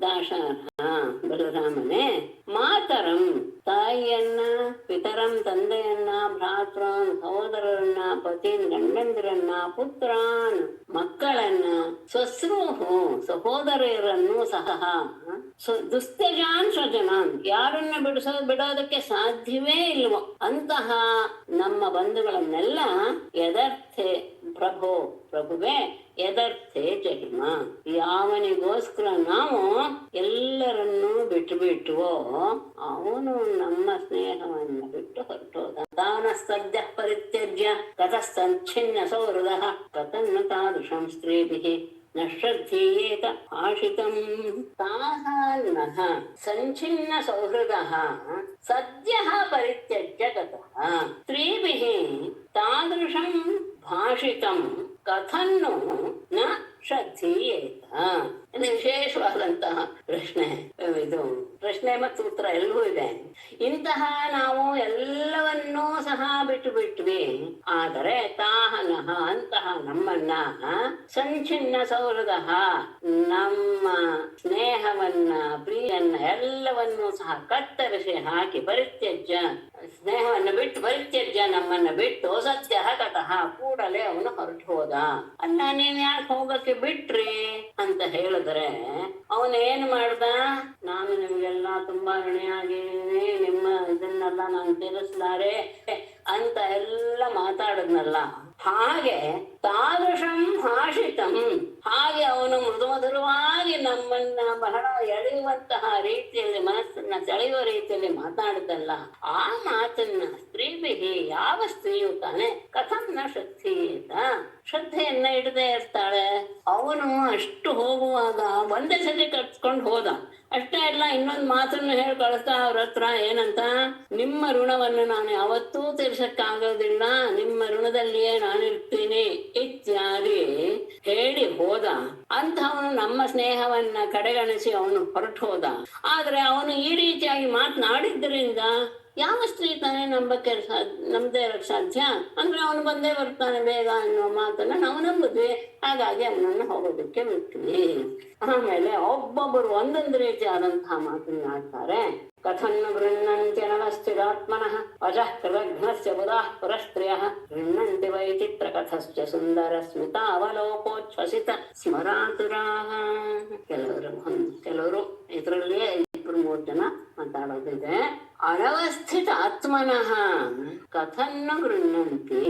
ದಾಶಾರ್ಹ. ಬಲರಾಮನೇ, ಮಾತರಂ ತಾಯಿಯನ್ನ, ಪಿತರಂ ತಂದೆಯನ್ನ, ಭ್ರಾತೃನ್ ಸಹೋದರರನ್ನ, ಪತಿನ್ ಗಂಡಂದಿರನ್ನ, ಪುತ್ರಾನ್ ಮಕ್ಕಳನ್ನ, ಶ್ವಶ್ರೂಹು ಸಹೋದರಿಯರನ್ನು ಸಹ ದುಸ್ತ್ಯಜಾನ್ ಸ್ವಜನಾನ್ ಯಾರನ್ನ ಬಿಡೋದಕ್ಕೆ ಸಾಧ್ಯವೇ ಇಲ್ವೋ ಅಂತಹ ನಮ್ಮ ಬಂಧುಗಳನ್ನೆಲ್ಲ ಯದರ್ಥೆ ಪ್ರಭೋ ಪ್ರಭುವೇ ಯದರ್ಥೆ ಜಹಿಮ ಯಾವನಿಗೋಸ್ಕರ ನಾವು ಎಲ್ಲರನ್ನೂ ಬಿಟ್ಟುವೋ ಅವನು ನಮ್ಮ ಸ್ನೇಹವನ್ನು ಬಿಟ್ಟು ಹೊರಟೋದ. ತಾನ ಸದ್ಯ ಪರಿತ್ಯಜ್ಯ ಕಥಸ್ತಚ್ಛಿನ್ನ ಸೌಹೃದ ಕಥನ್ನ ತಾದೃಶಂ ಸ್ತ್ರೀಭಿಃ ನ ಶ್ರದ್ಧೀಯೇತ ಭಾಷಿತಂ. ತಾಹ ನಃ ಸಂಚಿನ್ನ ಸೌಹೃದಃ ಸದ್ಯಃ ಪರಿತ್ಯಜ್ಯ ಗತಃ ಸ್ತ್ರೀಭಿಃ ತಾದೃಶಂ ಭಾಷಿತಂ ಕಥನ್ನು ನ ಶ್ರದ್ಧೀಯೇತ. ಇದು ವಿಶೇಷವಾದಂತಹ ಪ್ರಶ್ನೆ. ಇದು ಪ್ರಶ್ನೆ ಮತ್ತು ಉತ್ತರ ಎಲ್ಲವೂ ಇದೆ. ಇಂತಹ ನಾವು ಎಲ್ಲವನ್ನೂ ಸಹ ಬಿಟ್ವಿ. ಆದರೆ ತಾಹನಃ ಅಂತಹ ನಮ್ಮನ್ನ ಸಂಚಿನ್ನ ಸೌಹೃದ ನಮ್ಮ ಸ್ನೇಹವನ್ನ ಪ್ರಿಯನ್ನ ಎಲ್ಲವನ್ನೂ ಸಹ ಕತ್ತರಿಸಿ ಹಾಕಿ ಪರಿತ್ಯಜ್ಯ ಸ್ನೇಹವನ್ನು ಬಿಟ್ಟು ಪರಿತ್ಯಜ್ಯ ನಮ್ಮನ್ನ ಬಿಟ್ಟು ಸತ್ಯ ಕತಃ ಕೂಡಲೇ ಅವನು ಹೊರಟು ಹೋದ. ಅಲ್ಲ ನೀವ್ ಯಾಕೆ ಹೋಗಕ್ಕೆ ಬಿಟ್ರಿ ಅಂತ ಹೇಳಿದ್ರೆ ಅವನೇನ್ ಮಾಡ್ದ, ನಾನು ನಿಮ್ಗೆಲ್ಲ ತುಂಬಾ ಋಣಿಯಾಗಿದ್ದೀನಿ, ನಿಮ್ಮ ಇದನ್ನೆಲ್ಲ ನಾನು ತೀರಿಸಲಾರೆ ಅಂತ ಎಲ್ಲ ಮಾತಾಡದ್ನಲ್ಲ. ಹಾಗೆ ತಾದೃಶಂ ಭಾಷಿತಂ ಹಾಗೆ ಅವನು ಮೃದುಮಧುರವಾಗಿ ನಮ್ಮನ್ನ ಬಹಳ ಎಳೆಯುವಂತಹ ರೀತಿಯಲ್ಲಿ ಮನಸ್ಸನ್ನ ಸೆಳೆಯುವ ರೀತಿಯಲ್ಲಿ ಮಾತಾಡಿದಲ್ಲ, ಆ ಮಾತನ್ನ ಸ್ತ್ರೀಭಿಗೆ ಯಾವ ಸ್ತ್ರೀಯು ತಾನೆ ಕಥಂನ ಶ್ರದ್ಧೀಯೇತ ಶ್ರದ್ಧೆಯನ್ನ ಇಡದೆ ಇರ್ತಾಳೆ. ಅವನು ಅಷ್ಟು ಹೋಗುವಾಗ ಒಂದೇ ಸತಿ ಕಟ್ಸ್ಕೊಂಡು ಹೋದ. ಅಷ್ಟೇ ಅಲ್ಲ, ಇನ್ನೊಂದು ಮಾತನ್ನು ಹೇಳಿ ಕಳಿಸ್ತಾ ಅವ್ರ ಹತ್ರ ಏನಂತ, ನಿಮ್ಮ ಋಣವನ್ನು ನಾನು ಯಾವತ್ತೂ ತೀರ್ಸಕ್ಕಾಗೋದಿಲ್ಲ, ನಿಮ್ಮ ಋಣದಲ್ಲಿಯೇ ನಾನಿರ್ತೀನಿ ಇತ್ಯಾದಿ ಹೇಳಿ ಹೋದ. ಅಂತವನು ನಮ್ಮ ಸ್ನೇಹವನ್ನ ಕಡೆಗಣಿಸಿ ಅವನು ಹೊರಟು ಹೋದ. ಆದ್ರೆ ಅವನು ಈ ರೀತಿಯಾಗಿ ಮಾತನಾಡಿದ್ದರಿಂದ ಯಾವ ಸ್ತ್ರೀ ತಾನೇ ನಮ್ದೇ ಇರಕ್ ಸಾಧ್ಯ? ಅಂದ್ರೆ ಅವನು ಬಂದೇ ಬರ್ತಾನೆ ಬೇಗ ಅನ್ನೋ ಮಾತನ್ನ ನಾವು ನಂಬಿದ್ವಿ. ಹಾಗಾಗಿ ಅವನನ್ನು ಹೋಗೋದಕ್ಕೆ ಬಿಟ್ವಿ. ಆಮೇಲೆ ಒಬ್ಬೊಬ್ಬರು ಒಂದೊಂದು ರೀತಿಯಾದಂತಹ ಮಾತನ್ನಾಡ್ತಾರೆ. ಕಥನ್ನು ಗೃಹ್ಣಂತ್ಯನವಸ್ಥಿರಾತ್ಮನಃ ವಜಃ ಕೃತಘ್ನಸ್ಯ ಬುಧಾಃ ಪರಸ್ತ್ರಿಯಃ ಗೃಹ್ಣಂತಿ ವೈಚಿತ್ರ ಕಥಶ್ಚ ಸುಂದರ ಸ್ಮಿತಾವಲೋಕೋಚ್ಛ್ವಸಿತ ಸ್ಮರಾತುರಾಃ. ಕೆಲವರು ಇದರಲ್ಲಿಯೇ 2-3 ಜನ ಮಾತಾಡೋದಿದೆ. ಅನವಸ್ಥಿತ ಆತ್ಮನಃ ಕಥನ್ನು ಗೃಹ್ಣಂತಿ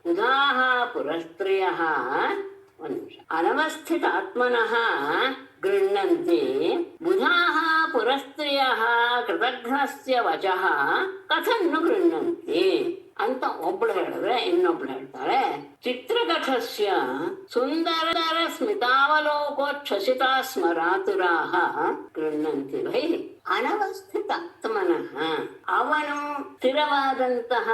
ಬುಧಾಃ ಪುರಸ್ತ್ರಿಯಃ. ಒಂದು ನಿಮಿಷ. ಅನವಸ್ಥಿತ ಆತ್ಮನಃ ಗೃಹ್ಣಂತಿ ಬುಧಾಃ ಪುರಸ್ತ್ರಿಯಃ ಕೃತಘ್ನಸ್ಯ ವಚಃ ಕಥನ್ನು ಗೃಹ್ಣಂತಿ ಅಂತ ಒಬ್ಳು ಹೇಳಿದ್ರೆ ಇನ್ನೊಬ್ಳು ಹೇಳ್ತಾಳೆ, ಚಿತ್ರಕಥಸ್ಯ ಸುಂದರ ಸ್ಮಿತಾವಲೋಕೋಚ್ಛ್ವಸಿತ ಸ್ಮರಾತುರಾಃ ಗೃಹ್ಣಂತಿ ವೈ ಅನವಸ್ಥಿತ ಆತ್ಮನಃ. ಅವನು ಸ್ಥಿರವಾದಂತಹ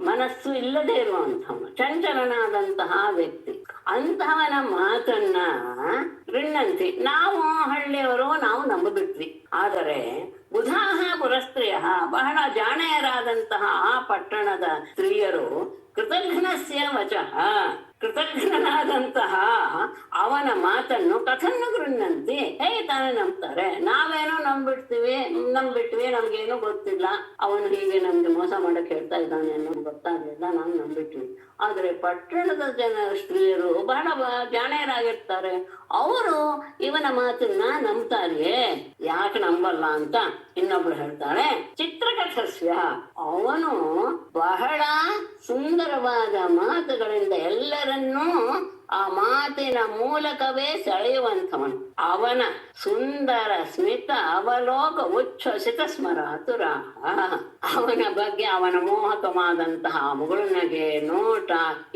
ಮನಸ್ಸು ಇಲ್ಲದೆ ಇರುವಂಥವನು, ಚಂಚಲನಾದಂತಹ ವ್ಯಕ್ತಿ. ಅಂತಹವನ ಮಾತನ್ನ ಗೃಹ್ಣಂತಿ ನಾವು ಹಳ್ಳಿಯವರು ನಾವು ನಂಬಿಬಿಟ್ವಿ. ಆದರೆ ಬುಧಾಃ ಪುರಸ್ತ್ರೀಯ ಬಹಳ ಜಾಣೆಯರಾದಂತಹ ಆ ಪಟ್ಟಣದ ಸ್ತ್ರೀಯರು ಕೃತಘ್ನಸ್ಯ ವಚಃ ಕೃತಜ್ಞನಾದಂತಹ ಅವನ ಮಾತನ್ನು ಕಥನ್ನು ಗೃಹ್ಣಂತಿ ಹೇಗೆ ತಾನೇ ನಂಬ್ತಾರೆ. ನಾವೇನೋ ನಂಬಿಟ್ವಿ, ನಮ್ಗೇನು ಗೊತ್ತಿಲ್ಲ, ಅವನು ಹೀಗೆ ನಮ್ಗೆ ಮೋಸ ಮಾಡಕ್ ಹೇಳ್ತಾ ಇದ್ದಾನೆ ಅನ್ನೋದು ಗೊತ್ತಾಗ್ಲಿಲ್ಲ, ನಾವು ನಂಬಿಟ್ವಿ. ಆದ್ರೆ ಪಟ್ಟಣದ ಸ್ತ್ರೀಯರು ಬಹಳ ಜಾಣೆಯರಾಗಿರ್ತಾರೆ. ಅವರು ಇವನ ಮಾತನ್ನ ನಂಬ್ತಾರೆಯೇ, ಯಾಕೆ ನಂಬಲ್ಲ ಅಂತ ಇನ್ನೊಬ್ಳು ಹೇಳ್ತಾಳೆ. ಚಿತ್ರಕಥಸ್ಯ ಅವನು ಬಹಳ ಸುಂದರವಾದ ಮಾತುಗಳಿಂದ ಎಲ್ಲರನ್ನೂ ಆ ಮಾತಿನ ಮೂಲಕವೇ ಸೆಳೆಯುವಂಥವನು. ಅವನ ಸುಂದರ ಸ್ಮಿತ ಅವಲೋಕ ಉಚ್ಛ್ವಸಿತ ಸ್ಮರಾತುರ. ಅವನ ಬಗ್ಗೆ ಅವನ ಮೋಹಕವಾದಂತಹ ಮುಗುಳುನಗೆ, ನೋಟ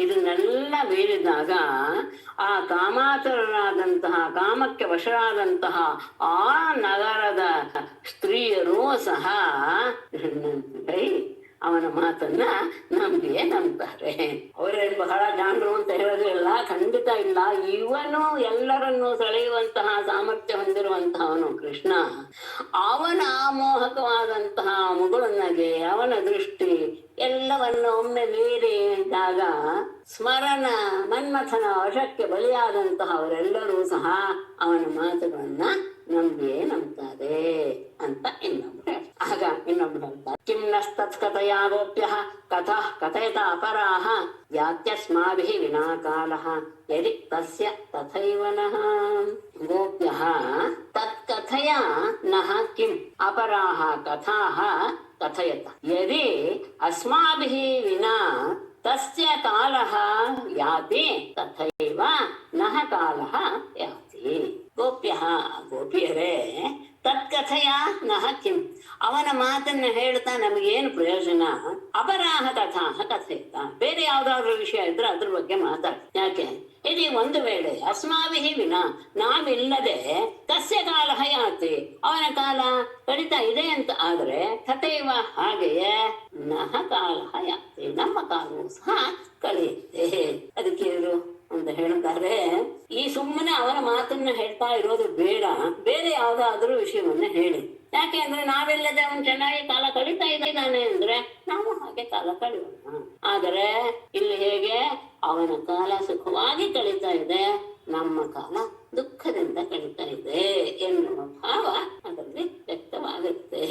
ಇದನ್ನೆಲ್ಲ ಬೀರಿದಾಗ ಆ ಕಾಮಾತುರರಾದಂತಹ ಕಾಮಕ್ಕೆ ವಶರಾದಂತಹ ಆ ನಗರದ ಸ್ತ್ರೀಯರೂ ಸಹ ಅವನ ಮಾತನ್ನ ನಂಬಿಯೇ ನಂಬ್ತಾರೆ. ಅವರೇನು ಬಹಳ ಜಾಣರು ಅಂತ ಹೇಳೋದಿಲ್ಲ, ಖಂಡಿತ ಇಲ್ಲ. ಇವನು ಎಲ್ಲರನ್ನು ಸೆಳೆಯುವಂತಹ ಸಾಮರ್ಥ್ಯ ಹೊಂದಿರುವಂತಹವನು ಕೃಷ್ಣ. ಅವನ ಮೋಹಕವಾದಂತಹ ಮುಗುಳುನಗೆ, ಅವನ ದೃಷ್ಟಿ ಎಲ್ಲವನ್ನು ಒಮ್ಮೆ ಮೀರಿದಾಗ ಸ್ಮರಣ ಮನ್ಮಥನ ವಶಕ್ಕೆ ಬಲಿಯಾದಂತಹ ಅವರೆಲ್ಲರೂ ಸಹ ಅವನ ಮಾತುಗಳನ್ನ ನಂಬಿಯೇ ನಂಬ್ತಾರೆ ಅಂತ ಇನ್ನೊಬ್ರು ಹೇಳ್ತಾರೆ. ಆಗ ಇನ್ನೊಬ್ರು ಹೇಳ್ತಾರೆ, ಕಿಂ ನಸ್ತತ್ಕಥಯಾ ಗೋಪ್ಯಃ ಕಥಃ ಕಥಯತ ಅಪರಾಹ ಯಾತ್ಯಸ್ಮಾಭಿಃ ವಿನಾ ಕಾಲಃ ಯದಿ ತಸ್ಯ ತಥೈವ ನಃ. ಗೋಪ್ಯಃ ತತ್ಕಥಯಾ ನಃ ಕಿಂ ಅಪರಾಹ ಕಥಾಃ ಕಥಯತ ಯದಿ ಅಸ್ಮಾಭಿಃ ವಿನಾ ತಸ್ಯ ಕಾಲಃ ಯಾತಿ ತಥೈವ ನಃ ಕಾಲಃ ಯಾತಿ. ಗೋಪ್ಯಃ ಗೋಪಿಯರೇ ತತ್ಕಥೆಯ ನಹ ಕಿಂ, ಅವನ ಮಾತನ್ನ ಹೇಳ್ತಾ ನಮಗೇನು ಪ್ರಯೋಜನ? ಅಪರಾಹ ಕಥಾ ಕಥೆಯುತ್ತ, ಬೇರೆ ಯಾವ್ದಾದ್ರು ವಿಷಯ ಇದ್ರೆ ಅದ್ರ ಬಗ್ಗೆ ಮಾತಾಡಿ. ಯಾಕೆ? ಇದು ಒಂದು ವೇಳೆ ಅಸ್ಮಾಭಿಃ ವಿನ, ನಾವಿಲ್ಲದೆ ತಸ್ಯ ಕಾಲ ಯಾತಿ, ಅವನ ಕಾಲ ಕಡಿತಾ ಇದೆ ಅಂತ ಆದ್ರೆ ತಥೈವ ಹಾಗೆಯೇ ನಹ ಕಾಲ ಯಾತಿ, ನಮ್ಮ ಕಾಲವೂ ಸಹ ಕಳೆಯುತ್ತೆ. ಅದಕ್ಕೆ ಇವರು ಅಂತ ಹೇಳ್ತಾರೆ, ಈ ಸುಮ್ಮನೆ ಅವನ ಮಾತನ್ನ ಹೇಳ್ತಾ ಇರೋದು ಬೇಡ, ಬೇರೆ ಯಾವ್ದಾದ್ರೂ ವಿಷಯವನ್ನ ಹೇಳಿ. ಯಾಕೆ ಅಂದ್ರೆ ನಾವೆಲ್ಲದೆ ಅವನು ಚೆನ್ನಾಗಿ ಕಾಲ ಕಳೀತಾ ಇದ್ದಾನೆ ಅಂದ್ರೆ ನಾವು ಹಾಗೆ ಕಾಲ ಕಳೆಯೋಣ. ಆದರೆ ಇಲ್ಲಿ ಹೇಗೆ ಅವನ ಕಾಲ ಸುಖವಾಗಿ ಕಳೀತಾ ಇದೆ, ನಮ್ಮ ಕಾಲ ದುಃಖದಿಂದ ಕಳೀತಾ ಇದೆ ಎನ್ನುವ ಭಾವ ಅದರಲ್ಲಿ ವ್ಯಕ್ತವಾಗುತ್ತೆ.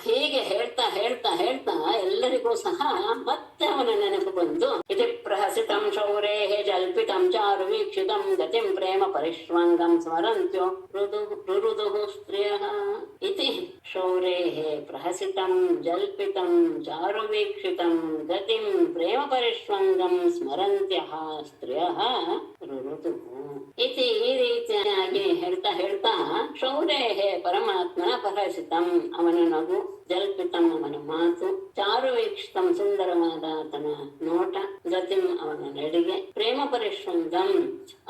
ಹೀಗೆ ಹೇಳ್ತಾ ಹೇಳ್ತಾ ಹೇಳ್ತಾ ಎಲ್ಲರಿಗೂ ಸಹ ಮತ್ತೆ ಅವನ ನೆನಪು ಬಂದು, ಇತಿ ಪ್ರಹಸಿತಂ ಶೌರೇಃ ಜಲ್ಪಿತಂ ಚಾರು ವೀಕ್ಷಿತಂ ಗತಿಂ ಪ್ರೇಮ ಪರಿಷ್ವಂಗಂ ಸ್ಮರಂತ್ಯೋ ರುರುದುಃ ಸ್ತ್ರಿಯಃ. ಇತಿ ಶೌರೇಃ ಪ್ರಹಸಿತಂ ಜಲ್ಪಿತಂ ಚಾರು ವೀಕ್ಷಿತಂ ಗತಿಂ ಪ್ರೇಮ ಪರಿಷ್ವಂಗಂ ಸ್ಮರಂತ್ಯಃ ಸ್ತ್ರಿಯಃ ರುರುದುಃ. ಇತಿ ಈ ರೀತಿಯಾಗಿ ಹೇಳ್ತಾ ಹೇಳ್ತಾ ಶೌರೇಃ ಪರಮಾತ್ಮನ ಪ್ರಹಸಿತಂ ಅವನ ನಗು, ಜಲ್ಪಿತಂ ಅವನ ಮಾತು, ಚಾರು ವೀಕ್ಷಿತಂ ಸುಂದರವಾದ ಆತನ ನೋಟ, ಗತಿಂ ಅವನ ನಡಿಗೆ, ಪ್ರೇಮ ಪರಿಷ್ವಂಗಂ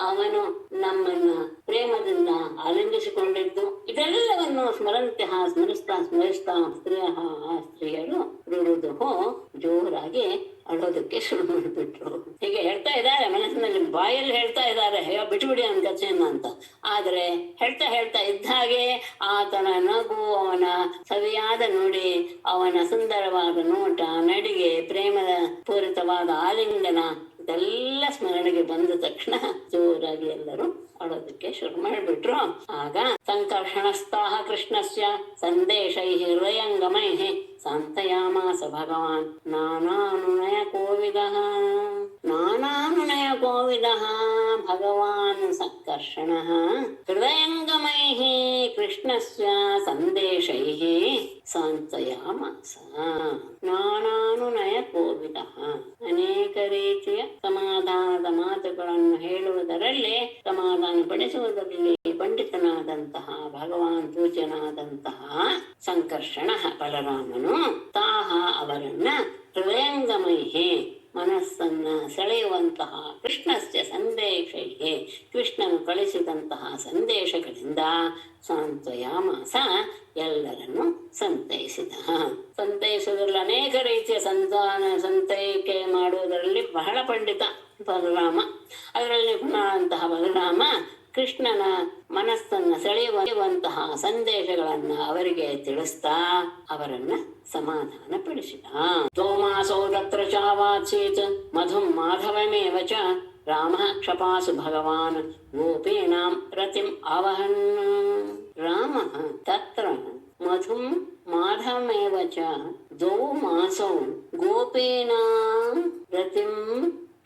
ಅವನು ನಮ್ಮನ್ನ ಪ್ರೇಮದಿಂದ ಆಲಿಂಗಿಸಿಕೊಂಡಿದ್ದು, ಇದೆಲ್ಲವನ್ನು ಸ್ಮರಂತ್ಯ ಸ್ಮರಿಸ್ತಾ ಸ್ಮರಿಸ್ತಾ ಸ್ತ್ರೀಯ ಆ ಸ್ತ್ರೀಯರು ರುರುದುಹು ಜೋರಾಗಿ ಅಳೋದಕ್ಕೆ ಶುರು ಮಾಡಿಬಿಟ್ರು. ಹೀಗೆ ಹೇಳ್ತಾ ಇದ್ದಾರೆ ಮನಸ್ಸಿನಲ್ಲಿ, ಬಾಯಲ್ಲಿ ಹೇಳ್ತಾ ಇದ್ದಾರೆ ಅಯ್ಯೋ ಬಿಟ್ಬಿಡಿ ಅಂತ ಕಥೆಯನ್ನ ಅಂತ. ಆದ್ರೆ ಹೇಳ್ತಾ ಹೇಳ್ತಾ ಇದ್ದ ಹಾಗೆ ಆತನ ನಗು, ಅವನ ಸವಿಯಾದ ನುಡಿ, ಅವನ ಸುಂದರವಾದ ನೋಟ, ನಡಿಗೆ, ಪ್ರೇಮದ ಪೂರಿತವಾದ ಆಲಿಂಗನ ಇದೆಲ್ಲ ಸ್ಮರಣೆಗೆ ಬಂದ ತಕ್ಷಣ ಜೋರಾಗಿ ಎಲ್ಲರೂ ಅಳೋದಕ್ಕೆ ಶುರು ಮಾಡಿಬಿಟ್ರು. ಆಗ ಸಂಕರ್ಷಣಸ್ಥಾಹ ಕೃಷ್ಣಸ್ಯ ಸಂದೇಶೈಃ ಹೃದಯಂಗಮೈಃ ಸಾಂತಯಾಮಾಸ ಭಗವಾನ್ ನಾನಾನುನಯ ಕೋವಿದಃ. ನಾನಾನುನಯ ಕೋವಿದಃ ಭಗವಾನ್ ಸಂಕರ್ಷಣಃ ಹೃದಯಂಗಮೈಃ ಕೃಷ್ಣಸ್ಯ ಸಂದೇಶೈಃ ಸಾಂತಯಾಮಾಸ. ನಾನಾನುನಯ ಕೋವಿದಃ ಅನೇಕ ರೀತಿಯ ಸಮಾಧಾನದ ಮಾತುಗಳನ್ನು ಹೇಳುವುದರಲ್ಲಿ, ಸಮಾಧಾನ ಪಡಿಸುವುದರಲ್ಲಿ ಪಂಡಿತನಾದಂತಹ ಭಗವಾನ್ ಪೂಜ್ಯನಾದಂತಹ ಸಂಕರ್ಷಣ ಬಲರಾಮನು ತಾಹ ಅವರನ್ನ ಹೃದಯಂಗಮೈಹಿ ಮನಸ್ಸನ್ನ ಸೆಳೆಯುವಂತಹ ಕೃಷ್ಣಸ್ಯ ಸಂದೇಶೈಹಿ ಕೃಷ್ಣನು ಕಳಿಸಿದಂತಹ ಸಂದೇಶಗಳಿಂದ ಸಾಂತ್ವಯಾಮಾಸ ಎಲ್ಲರನ್ನು ಸಂತೈಸಿದ. ಸಂತೈಸುವುದರಲ್ಲಿ ಅನೇಕ ರೀತಿಯ ಸಂತೈಕೆ ಮಾಡುವುದರಲ್ಲಿ ಬಹಳ ಪಂಡಿತ ಬಲರಾಮ. ಅದರಲ್ಲಿ ನಿಪುಣನಾದಂತಹ ಬಲರಾಮ ಕೃಷ್ಣನ ಮನಸ್ಸನ್ನ ಸೆಳೆಯುವಂತಹ ಸಂದೇಶಗಳನ್ನ ಅವರಿಗೆ ತಿಳಿಸ್ತಾ ಅವರನ್ನ ಸಮಾಧಾನ ಪಡಿಸಿದ. ತೋಮಾಸೋ ತತ್ರ ಚಾವಾಚೀತ್ ಮಧುಂ ಮಾಧವಮೇವ ಚ ರಾಮ ಕ್ಷಪಾಸು ಭಗವಾನ್ ಗೋಪೀನಾಂ ರತಿಂ ಅವಹನ್. ರಾಮ ತತ್ರ ಮಧುಂ ಮಾಧವಮೇವ ಚ ದ್ವೌ ಮಾಸೌ ಗೋಪೀನಾಂ ರತಿಂ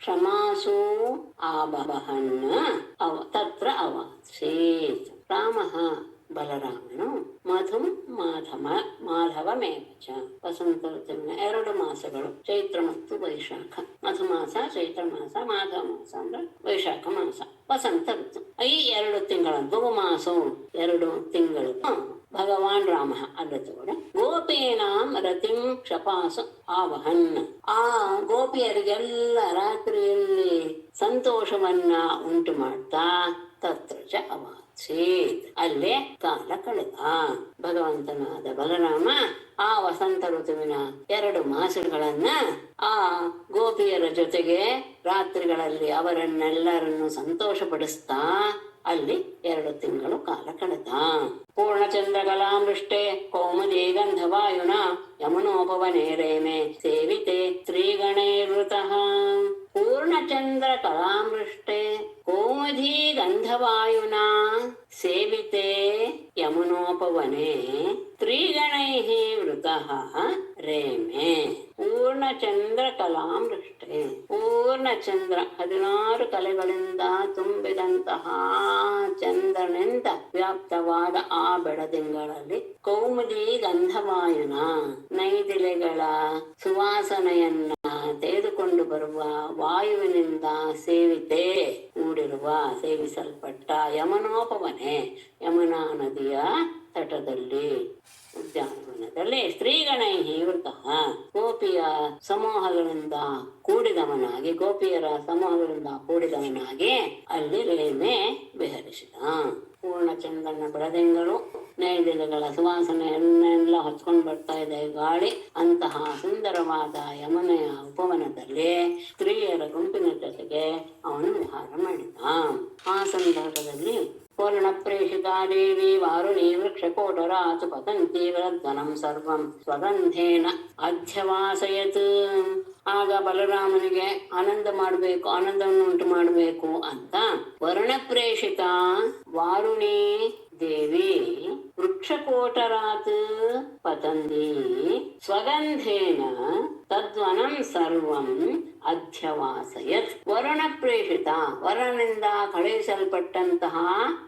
ಕ್ಷಮಾಸು ಆಬಹನ್ ತತ್ರ ಅವಾಸೀತ್. ರಾಮಃ ಬಲರಾಮನು ಮಧುಂ ಮಾಧವಮೇವ ಚ ವಸಂತ ಋತುವಿನ 2 ಮಾಸಗಳು ಚೈತ್ರ ಮತ್ತು ವೈಶಾಖ. ಮಧುಮಾಸ ಚೈತ್ರ ಮಾಸ, ಮಾಧವ ಮಾಸ ಅಂದ್ರೆ ವೈಶಾಖ ಮಾಸ, ವಸಂತ ಋತು. ಈ 2 ತಿಂಗಳ ಬಹುಮಾಸವು 2 ತಿಂಗಳು ಭಗವಾನ್ ರಾಮ ಅಲ್ಲದೋಡ ಗೋಪೀನಾಂ ರತಿಂ ಕ್ಷಪಾಸು ಆವಹನ್. ಆ ಗೋಪಿಯರಿಗೆಲ್ಲ ರಾತ್ರಿಯಲ್ಲಿ ಸಂತೋಷವನ್ನ ಉಂಟು ಮಾಡ್ತಾ ತತ್ರ ಚ ಅವಾಸೀತ್ ಅಲ್ಲೇ ಕಾಲ ಕಳೆದ. ಭಗವಂತನಾದ ಬಲರಾಮ ಆ ವಸಂತ ಋತುವಿನ 2 ಮಾಸಗಳನ್ನ ಆ ಗೋಪಿಯರ ಜೊತೆಗೆ ರಾತ್ರಿಗಳಲ್ಲಿ ಅವರನ್ನೆಲ್ಲರನ್ನು ಸಂತೋಷಪಡಿಸ್ತಾ ಅಲ್ಲಿ 2 ತಿಂಗಳು ಕಾಲ ಕಳೆದ. ಪೂರ್ಣಚಂದ್ರಕಲಾಮೃಷ್ಟೇ ಕೌಮುದಿ ಗಂಧವಾಯುನ ಯಮುನೋಪವನೇ ರೇಮೆ ಸೇವಿತೆ ಶ್ರೀಗಣೈರ್ವೃತಃ. ಪೂರ್ಣಚಂದ್ರ ಕಲಾಮೃಷ್ಟೇ ಕೌಮುದಿ ಗಂಧವಾಯುನ ಸೇವಿತೆ ಯಮುನೋಪವನೆ ತ್ರಿಗಣೈಃ ವೃತಃ ರೇಮೆ ಪೂರ್ಣಚಂದ್ರ ಕಲಾಮೃಷ್ಟೆ. ಪೂರ್ಣಚಂದ್ರ 16 ಕಲೆಗಳಿಂದ ತುಂಬಿದಂತಹ ಚಂದ್ರನಿಂದ ವ್ಯಾಪ್ತವಾದ ಆ ಬೆಳದಿಂಗಳಲ್ಲಿ ಕೌಮುದಿ ಗಂಧವಾಯುನ ನೈದಿಲೆಗಳ ಸುವಾಸನೆಯನ್ನ ತೆಗೆದುಕೊಂಡು ಬರುವ ವಾಯುವಿನಿಂದ ಸೇವಿತೆ ಕೂಡಿರುವ ಸೇವಿಸಲ್ಪಟ್ಟ ಯಮುನೋಪವನೆ ಯಮುನಾ ನದಿಯ ತಟದಲ್ಲಿ ಉದ್ಯಾನವನದಲ್ಲಿ ಸ್ತ್ರೀಗಣೈಃ ವೃತಃ ಗೋಪಿಯ ಸಮೂಹಗಳಿಂದ ಕೂಡಿದವನಾಗಿ ಗೋಪಿಯರ ಸಮೂಹಗಳಿಂದ ಕೂಡಿದವನಾಗಿ ಅಲ್ಲಿ ರೇಮೆ ವಿಹರಿಸಿದ. ಪೂರ್ಣಚಂದ್ರನ ಬೆಳದಿಂಗಳು ನೈದಿಲೆಗಳ ಸುವಾಸನೆಯನ್ನೆಲ್ಲ ಹಚ್ಕೊಂಡು ಬರ್ತಾ ಇದೆ ಗಾಳಿ. ಅಂತಹ ಸುಂದರವಾದ ಯಮುನೆಯ ಉಪವನದಲ್ಲಿ ಸ್ತ್ರೀಯರ ಗುಂಪಿನ ಜೊತೆಗೆ ಅವನು ವಿಹಾರ ಮಾಡಿದ. ಆ ಸಂದರ್ಭದಲ್ಲಿ ಪೂರ್ಣ ಪ್ರೇಷಿತಾ ದೇವಿ ವಾರುಣಿ ವೃಕ್ಷಕೋಟರಾಚು ಪತಂತಿ ವೃದ್ಧನಂ ಸರ್ವಂ ಸ್ವಗಂಧೇನ ಅಧ್ಯವಾಸಯತ್. ಆಗ ಬಲರಾಮನಿಗೆ ಆನಂದವನ್ನು ಉಂಟು ಮಾಡಬೇಕು ಅಂತ ವರ್ಣ ಪ್ರೇಷಿತ ವಾರುಣಿ ದೇವಿ ವೃಕ್ಷಕೋಟರಾತ್ ಪತಂತಿ ಸ್ವಗಂಧೇನ ತದ್ವನಂ ಸರ್ವಂ ಅಧ್ಯವಾಸಯತ್. ವರುಣ ಪ್ರೇಷಿತ ವರನಿಂದ ಕಳುಹಿಸಲ್ಪಟ್ಟಂತಹ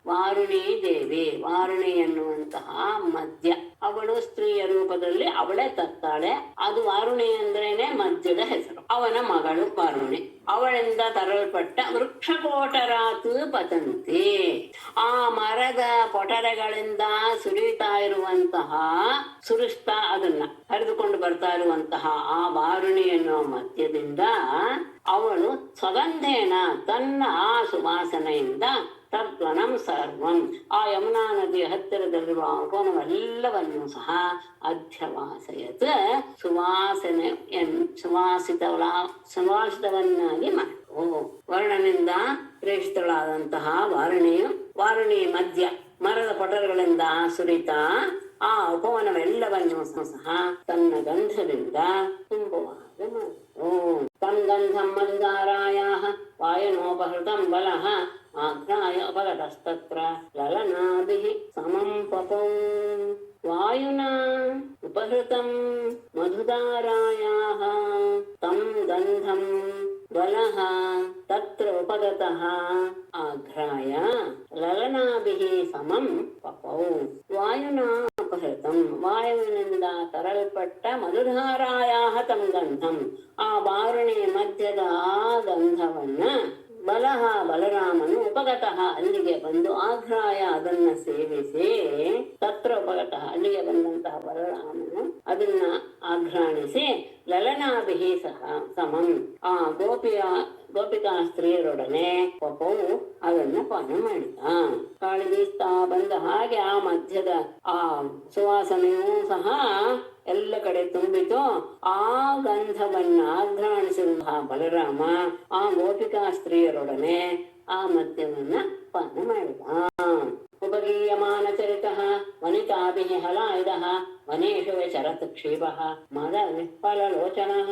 ವಾರುಣಿ ದೇವಿ, ವಾರುಣಿ ಎನ್ನುವಂತಹ ಮದ್ಯ, ಅವಳು ಸ್ತ್ರೀಯ ರೂಪದಲ್ಲಿ ಅವಳೇ ತರ್ತಾಳೆ. ಅದು ವಾರುಣಿ ಅಂದ್ರೇನೆ ಮದ್ಯದ ಹೆಸರು. ಅವನ ಮಗಳು ವಾರುಣಿ. ಅವಳಿಂದ ತರಲ್ಪಟ್ಟ ವೃಕ್ಷಕೋಟರಾತು ಪತಂತಿ, ಆ ಮರದ ಪೊಟರೆಗಳಿಂದ ಸುರಿಸ್ತಾ ಅದನ್ನ ಹರಿದುಕೊಂಡು ಬರ್ತಾ ಇರುವಂತಹ ಆ ವಾರುಣಿ ಎನ್ನುವ ಮದ್ಯದಿಂದ ಅವಳು ಸ್ವಗಂಧೇನ ತನ್ನ ಆ ಸುವಾಸನೆಯಿಂದ ತದ್ವನಂ ಸರ್ವಂ ಆ ಯಮುನಾ ನದಿಯ ಹತ್ತಿರದಲ್ಲಿರುವ ಉಪವನವೆಲ್ಲವನ್ನು ಸಹ ಅಧ್ಯವಾಸಯತ್ ಸುವಾಸಿತವನ್ನಾಗಿ ಮಾಡಿತು. ವರ್ಣನಿಂದ ಪ್ರೇಷಿತಳಾದಂತಹ ವಾರುಣಿ ಮಧ್ಯ ಮರದ ಪಟರಗಳಿಂದ ಸುರಿತಾ ಆ ಉಪವನವೆಲ್ಲವನ್ನು ಸಹ ತನ್ನ ಗಂಧದಿಂದ ತುಂಬುವಾಗ ಮಾಡಿತು. ತಂ ಗಂಧಂ ಮಧುಧಾರಾಯಾಃ ವಾಯುನೋಪಹೃತಂ ಬಲಃ ಆಘ್ರಾಯ ಉಪಗತಸ್ತತ್ರ ಲಲನಾಭಿಃ ಸಮಂ ಪಪೌ. ವಾಯುನಾ ಉಪಹೃತಂ ಮಧುಧಾರಾಯಾಃ ತಂ ಗಂಧಂ ಬಲಃ ತತ್ರ ಉಪಗತಃ ಆಘ್ರಾಯ ಲಲನಾಭಿಃ ಸಮಂ ಪಪೌ. ವಾಯುನಾ ಅಪಹೃತಂ ವಾಯುವಿನಿಂದ ತರಲ್ಪಟ್ಟ ಮಧುಧಾರಾಯಾಃ ತಂ ಗಂಧಂ ಆ ವಾರುಣಿ ಮಧ್ಯದ ಆ ಗಂಧವನ್ನ ಬಲಹ ಬಲರಾಮನು ಉಪಗತಃ ಅಲ್ಲಿಗೆ ಬಂದು ಆಘ್ರಾಯ ಅದನ್ನ ಸೇವಿಸಿ ತತ್ರ ಉಪಗತಃ ಅಲ್ಲಿಗೆ ಬಂದಂತಹ ಬಲರಾಮನು ಅದನ್ನ ಆಘ್ರಾಣಿಸಿ ಲಲನಾಭಿಃ ಸಹ ಸಮಂ ಆ ಗೋಪಿಕಾ ಸ್ತ್ರೀಯರೊಡನೆ ಪಪವು ಅದನ್ನು ಪಾನ ಮಾಡಿದ. ಕಾಳಿ ಬೀಸ್ತಾ ಬಂದ ಹಾಗೆ ಆ ಮಧ್ಯದ ಆ ಸುವಾಸನೆಯೂ ಸಹ ಎಲ್ಲ ಕಡೆ ತುಂಬಿತು. ಆ ಗಂಧವನ್ನ ಆಘ್ರಾಣಿಸಿದ ಬಲರಾಮ ಆ ಗೋಪಿಕಾ ಸ್ತ್ರೀಯರೊಡನೆ ಆ ಮದ್ಯವನ್ನ ಪಾನ ಮಾಡಿದ. ಉಪಗೀಯಮಾನ ಚರಿತಃ ವನಿತಾಭಿಃ ಹಲಾಯುಧಃ ವನೇಷು ವಿಚರತ್ ಕ್ಷೀಭಃ ಮದ ವಿಫಲಲೋಚನಃ.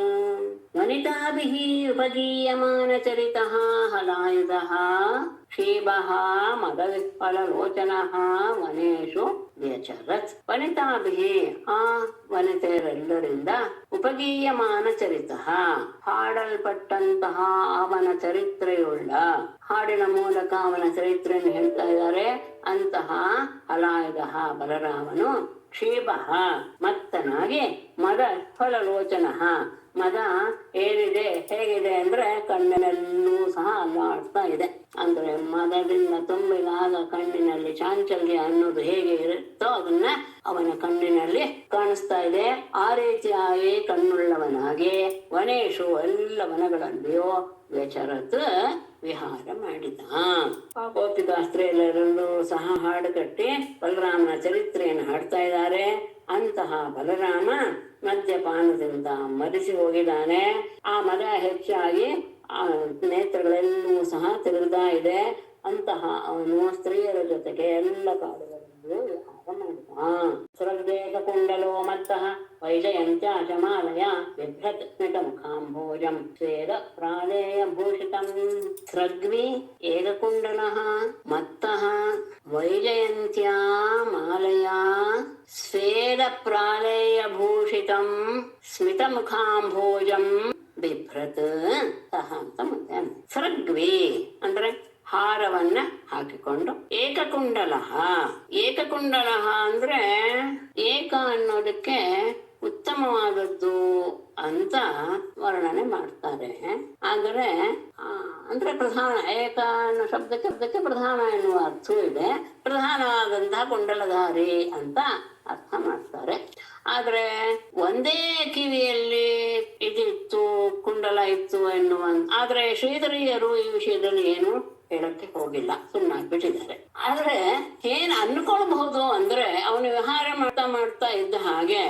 ವನಿತಾಭಿಃ ಉಪಗೀಯಮಾನ ಚರಿತಃ ಹಲಾಯುಧಃ ಕ್ಷೀಭಃ ಮದ ವಿಫಲಲೋಚನಃ ವನೇಷು ವ್ಯಚರತ್. ವನಿತಾಭಿಃ ಆ ವನಿತೆಯರೆಲ್ಲರಿಂದ ಉಪಗೀಯಮಾನ ಚರಿತಃ ಹಾಡಲ್ಪಟ್ಟಂತಹ ಅವನ ಚರಿತ್ರೆಯುಳ್ಳ ಹಾಡಿನ ಮೂಲಕ ಅವನ ಚರಿತ್ರೆಯನ್ನು ಹೇಳ್ತಾ ಇದ್ದಾರೆ. ಅಂತಹ ಹಲಾಯುಧ ಬಲರಾಮನು ಕ್ಷೀಭಃ ಮತ್ತನಾಗಿ ಮದ ಫಲಲೋಚನ ಮದ ಏನಿದೆ ಹೇಗಿದೆ ಅಂದ್ರೆ ಕಣ್ಣಿನಲ್ಲೂ ಸಹ ಅಲ್ಲಾಡ್ತಾ ಇದೆ. ಅಂದ್ರೆ ಮದದಿಂದ ತುಂಬಿದಾಗ ಕಣ್ಣಿನಲ್ಲಿ ಚಾಂಚಲ್ಯ ಅನ್ನೋದು ಹೇಗೆ ಇರುತ್ತೋ ಅದನ್ನ ಅವನ ಕಣ್ಣಿನಲ್ಲಿ ಕಾಣಿಸ್ತಾ ಇದೆ. ಆ ರೀತಿಯಾಗಿ ಕಣ್ಣುಳ್ಳವನಾಗಿ ವನೇಶು ಎಲ್ಲ ವನಗಳಲ್ಲಿಯೋ ವ್ಯಚರತ್ ವಿಹಾರ ಮಾಡಿದ. ಆ ಗೋಪಿಕಾ ಸ್ತ್ರೀಯರೆಲ್ಲರೂ ಸಹ ಹಾಡು ಕಟ್ಟಿ ಬಲರಾಮನ ಚರಿತ್ರೆಯನ್ನು ಹಾಡ್ತಾ ಇದ್ದಾರೆ. ಅಂತಹ ಬಲರಾಮ ಮದ್ಯಪಾನದಿಂದ ಮರಿಸಿ ಹೋಗಿದ್ದಾನೆ. ಆ ಮದ ಹೆಚ್ಚಾಗಿ ಆ ನೇತ್ರಗಳೆಲ್ಲವೂ ಸಹ ತಿರುಗ್ತಾ ಇದೆ. ಅಂತಹ ಅವನು ಸ್ತ್ರೀಯರ ಜೊತೆಗೆ ಎಲ್ಲ ಕಾಡುಗಳಲ್ಲೂ ವಿಹಾರ ಮಾಡಿದ. ಸೃಗ್ದೇಶ ಕುಂಡಲೋ ಮತ್ತಃ ವೈಜಯಂತ್ಯಾಚಮಾಲಯ ಬಿಭ್ರತ್ ಸ್ಮಿತಮುಖಾಂಭೋಜಂ ಸ್ವೇದ ಪ್ರಾಣೇಯ ಭೂಷಿತಂ. ಸೃಗ್ವಿ ಏಕಕುಂಡಲಃ ಮತ್ತಃ ವೈಜಯ ಪ್ರಾಲೇಯ ಭೂಷಿತಂ ಸ್ಮಿತ ಮುಖಾಂಭೋಜಂ ಬಿಭ್ರತ್ ಸಹ ಅಂತ ಮುಂದೆ ಸೃಗ್ವಿ ಅಂದ್ರೆ ಹಾರವನ್ನ ಹಾಕಿಕೊಂಡು ಏಕಕುಂಡಲಃ. ಏಕಕುಂಡಲಃ ಅಂದ್ರೆ ಏಕ ಅನ್ನೋದಕ್ಕೆ ಉತ್ತಮವಾದದ್ದು ಅಂತ ವರ್ಣನೆ ಮಾಡ್ತಾರೆ. ಆದರೆ ಅಂದ್ರೆ ಪ್ರಧಾನ, ಏಕ ಅನ್ನೋ ಶಬ್ದಕ್ಕೆ ಪ್ರಧಾನ ಎನ್ನುವ ಅರ್ಥವೂ ಇದೆ. ಪ್ರಧಾನವಾದಂತಹ ಕುಂಡಲಧಾರಿ ಅಂತ ಅರ್ಥ ಮಾಡ್ತಾರೆ. ಆದ್ರೆ ಒಂದೇ ಕಿವಿಯಲ್ಲಿ ಇದಿತ್ತು, ಕುಂಡಲ ಇತ್ತು ಎನ್ನುವ, ಆದ್ರೆ ಶ್ರೀಧರಿಯರು ಈ ವಿಷಯದಲ್ಲಿ ಏನು ಹೇಳಕ್ಕೆ ಹೋಗಿಲ್ಲ, ಸುಮ್ಮನಾಗ್ಬಿಟ್ಟಿದ್ದಾರೆ. ಆದ್ರೆ ಏನ್ ಅನ್ಕೊಳ್ಬಹುದು ಅಂದ್ರೆ ಅವನು ವಿಹಾರ ಮಾಡ್ತಾ ಇದ್ದ ಹಾಗೆ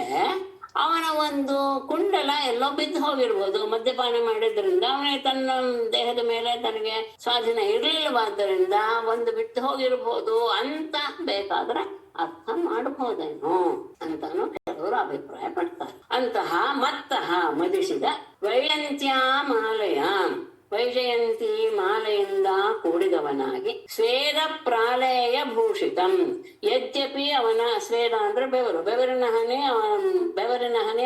ಅವನ ಒಂದು ಕುಂಡಲ ಎಲ್ಲೋ ಬಿದ್ದು ಹೋಗಿರ್ಬೋದು. ಮದ್ಯಪಾನ ಮಾಡಿದ್ರಿಂದ ಅವನಿಗೆ ತನ್ನ ದೇಹದ ಮೇಲೆ ತನಗೆ ಸ್ವಾಧೀನ ಇರ್ಲಿಲ್ಲವಾದ್ದರಿಂದ ಒಂದು ಬಿಟ್ಟು ಹೋಗಿರ್ಬೋದು ಅಂತ ಬೇಕಾದ್ರೆ ಅರ್ಥ ಮಾಡಬಹುದೇನೋ ಅಂತಾನು ಕೆಲವರು ಅಭಿಪ್ರಾಯ ಪಡ್ತಾರೆ. ಅಂತಹ ಮತ್ತಃ ಮದಿಸಿದ ವೈಜಯಂತ್ಯಾ ಮಾಲೆಯ, ವೈಜಯಂತಿ ಮಾಲೆಯಿಂದ ಕೂಡಿದವನಾಗಿ ಸ್ವೇದ ಪ್ರಾಲೇಯ ಭೂಷಿತಂ. ಯದ್ಯಪಿ ಅವನ ಸ್ವೇದ ಅಂದ್ರೆ ಬೆವರು, ಬೆವರಿನ ಹನಿ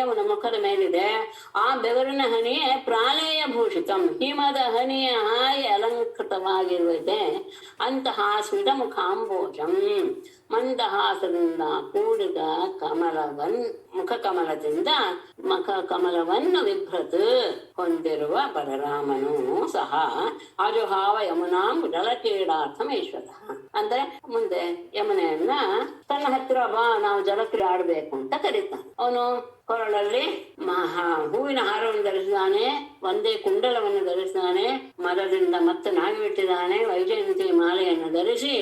ಅವನ ಮುಖದ ಮೇಲಿದೆ. ಆ ಬೆವರಿನ ಹನಿಯೇ ಪ್ರಾಲೇಯ ಭೂಷಿತಂ, ಹಿಮದ ಹನಿಯ ಹಾಯಿ ಅಲಂಕೃತವಾಗಿರುವುದೇ. ಅಂತಹ ಸ್ಮಿತ ಮುಖಾಂಬೋಜಂ, ಮಂದಹಾಸದಿಂದ ಕೂಡಿದ ಮುಖಕಮಲದಿಂದ ಮುಖಕಮಲವನ್ನು ವಿಭ್ರತ್ ಹೊಂದಿರುವ ಬಲರಾಮನು ಸಹ ಅಜುಹಾವ ಯಮುನಾಂ ಜಲಕ್ರೀಡಾರ್ಥಂ ಈಶ್ವರ. ಅಂದ್ರೆ ಮುಂದೆ ಯಮುನೆಯನ್ನ ತನ್ನ ಹತ್ತಿರ ಬಾ, ನಾವು ಜಲಕ್ರೀಡೆ ಆಡ್ಬೇಕು ಅಂತ ಕರೀತಾನೆ. ಅವನು ಕೊರಳಲ್ಲಿ ಹೂವಿನ ಹಾರವನ್ನು ಧರಿಸಿದಾನೆ, ಒಂದೇ ಕುಂಡಲವನ್ನು ಧರಿಸಿದಾನೆ, ಮರದಿಂದ ಮತ್ತೆ ನಾಗಿಬಿಟ್ಟಿದ್ದಾನೆ, ವೈಜಯಂತಿ ಮಾಲೆಯನ್ನು ಧರಿಸಿ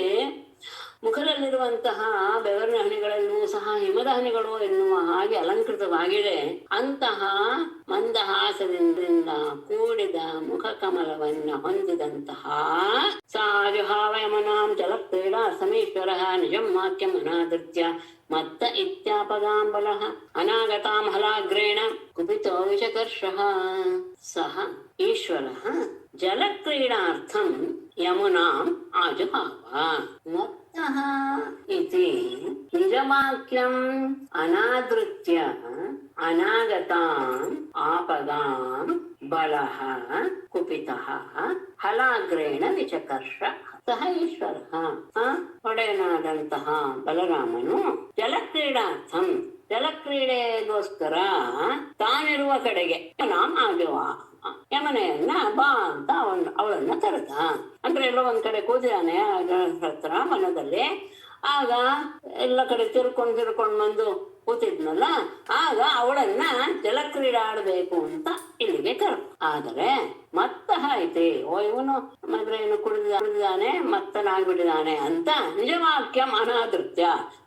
ಮುಖದಲ್ಲಿರುವಂತಹ ಬೆವರಿನ ಹನಿಗಳನ್ನೂ ಸಹ ಹಿಮದ ಹನಿಗಳು ಎನ್ನುವ ಹಾಗೆ ಅಲಂಕೃತವಾಗಿದೆ. ಅಂತಹ ಮಂದಹಾಸದಿಂದ ಕೂಡಿದ ಮುಖ ಕಮಲವನ್ನು ಹೊಂದಿದಂತಹ ಸಾಜುಹಾವ ಯಮನಾಂ ಜಲಕ್ರೀಡಾ ಸಮೀಶ್ವರ ನಿಜಂ ವಾಕ್ಯಂ ಅನಾದೃತ್ಯ ಮತ್ತ ಇತ್ಯಾಪದಾಂಬಲ ಅನಾಗತಾಂ ಹಲಾಗ್ರೇಣ ಕುಪಿತೋ ವಿಷಕರ್ಷಃ. ಸಹ ಈಶ್ವರ ಜಲಕ್ರೀಡಾರ್ಥಂ ಯಮುನಾಂ ಆಜುಹಾವ. ಮತ್ತಃ ಇತಿ ನಿಜವಾಕ್ಯಂ ಅನಾದೃತ್ಯ ಅನಾಗತಾಂ ಆಪದಾಂ ಬಲಃ ಕುಪಿತಃ ಹಲಾಗ್ರೇಣ ವಿಚಕರ್ಷ. ಸಹ ಈಶ್ವರ ಒಡೆಯನಾದಂತಹ ಬಲರಾಮನು ಜಲಕ್ರೀಡಾರ್ಥಂ, ಜಲಕ್ರೀಡೆಗೋಸ್ಕರ ತಾನಿರುವ ಕಡೆಗೆ ನಾಂ ಆಗುವ ಯಮನೆಯನ್ನ ಬಾ ಅಂತ ಅವಳನ್ನ ಕರೆದ. ಅಂದ್ರೆ ಎಲ್ಲೋ ಒಂದ್ ಕಡೆ ಕೂತಿದ್ದಾನೆ ಹತ್ರ ಮನದಲ್ಲಿ. ಆಗ ಎಲ್ಲ ಕಡೆ ತಿರ್ಕೊಂಡು ಬಂದು ಕೂತಿದ್ನಲ್ಲ, ಆಗ ಅವಳನ್ನ ಜಲಕ್ರೀಡೆ ಆಡಬೇಕು ಅಂತ ಇಲ್ಲಿಗೆ ಕರೆದ. ಆದರೆ ಮತ್ತಃ ಐತಿ, ಇವನು ಮದ್ರೇನು ಕುಡಿದಿದ್ದಾನೆ, ಮತ್ತನಾಗ್ಬಿಟ್ಟಿದ್ದಾನೆ ಅಂತ ನಿಜವಾಕ್ಯಂ ಅನಾದೃತ್ಯ,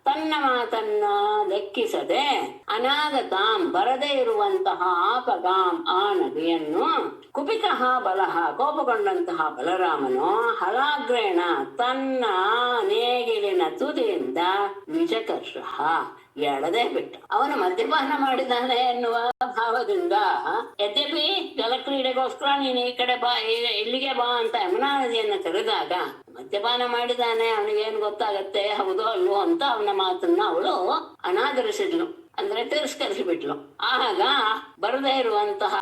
ತನ್ನ ಮಾತನ್ನ ಲೆಕ್ಕಿಸದೆ ಅನಾಗತಾಂ ಬರದೇ ಇರುವಂತಹ ಆಪಗಾಂ ಆ ನದಿಯನ್ನು ಕುಪಿತಃ ಬಲಹ ಕೋಪಗೊಂಡಂತಹ ಬಲರಾಮನು ಹಲಾಗ್ರೇಣ ತನ್ನ ನೇಗಿಲಿನ ತುದಿಯಿಂದ ವಿಜಕರ್ಷ ಎಳದೆ ಬಿಟ್ಟ. ಅವನು ಮದ್ಯಪಾನ ಮಾಡಿದ್ದಾನೆ ಎನ್ನುವ ಭಾವದಿಂದ, ಯದ್ಯಪಿ ಜಲಕ್ರೀಡೆಗೋಸ್ಕರ ನೀನು ಈ ಕಡೆ ಬಾ, ಇಲ್ಲಿಗೆ ಬಾ ಅಂತ ಯಮುನಾ ನದಿಯನ್ನು ಕರೆದಾಗ ಮದ್ಯಪಾನ ಮಾಡಿದ್ದಾನೆ, ಅವನಿಗೇನು ಗೊತ್ತಾಗತ್ತೆ, ಹೌದೋ ಅಲ್ವೋ ಅಂತ ಅವನ ಮಾತನ್ನ ಅವಳು ಅನಾದರಿಸಿದ್ಲು, ಅಂದ್ರೆ ತಿರಸ್ಕರಿಸಿಬಿಟ್ಲು. ಆಗ ಬರದೇ ಇರುವಂತಹ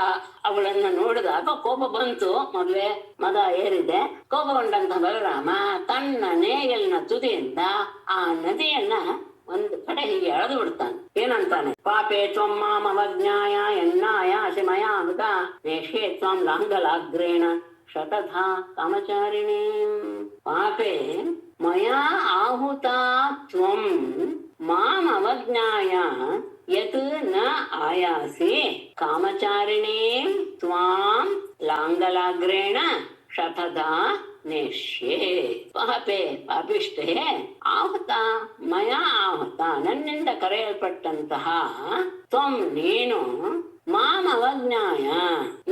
ಅವಳನ್ನ ನೋಡಿದಾಗ ಕೋಪ ಬಂತು. ಮೊದಲೇ ಮದ ಏರಿದೆ. ಕೋಪಗೊಂಡಂತಹ ಬಲರಾಮ ತನ್ನ ನೇಗಿಲಿನ ತುದಿಯಿಂದ ಆ ನದಿಯನ್ನ ಒಂದು ಕಡೆ ಹೀಗೆ ಎಳೆದು ಬಿಡ್ತಾನೆ. ಏನಂತಾನೆ? ಪಾಪೇ ತ್ವಂ ಮಾಂ ಅವಜ್ಞಾಯ ಎನ್ನಾಯ ಶಿಮಯಾ ಹುತ ನೇಷ್ಯೇ ತ್ವಂ ಲಾಂಗಲಾಗ್ರೇಣ ಶತಧಾ ಕಾಮಚಾರಿಣೀ. ಪಾಪೇ ಮಯಾ ಆಹುತಾ ತ್ವಂ ಮಾಂ ಅವಜ್ಞಾಯ ಯತ್ ನ ಆಯಾಸಿ ಕಾಮಚಾರಿಣೀಂ ತ್ವಾಂ ಲಾಂಗಲಾಗ್ರೇಣ ಶತಧಾ ನೇಷ್ಯೆ. ಪಾಪೆ ಪಾಪಿಷ್ಟೇ ಆಹುತ ಮಯಾ ಆಹುತ ನನ್ನಿಂದ ಕರೆಯಲ್ಪಟ್ಟಂತಹ ತ್ವಂ ನೀನು ಮಾಂ ಅವಜ್ಞಾಯ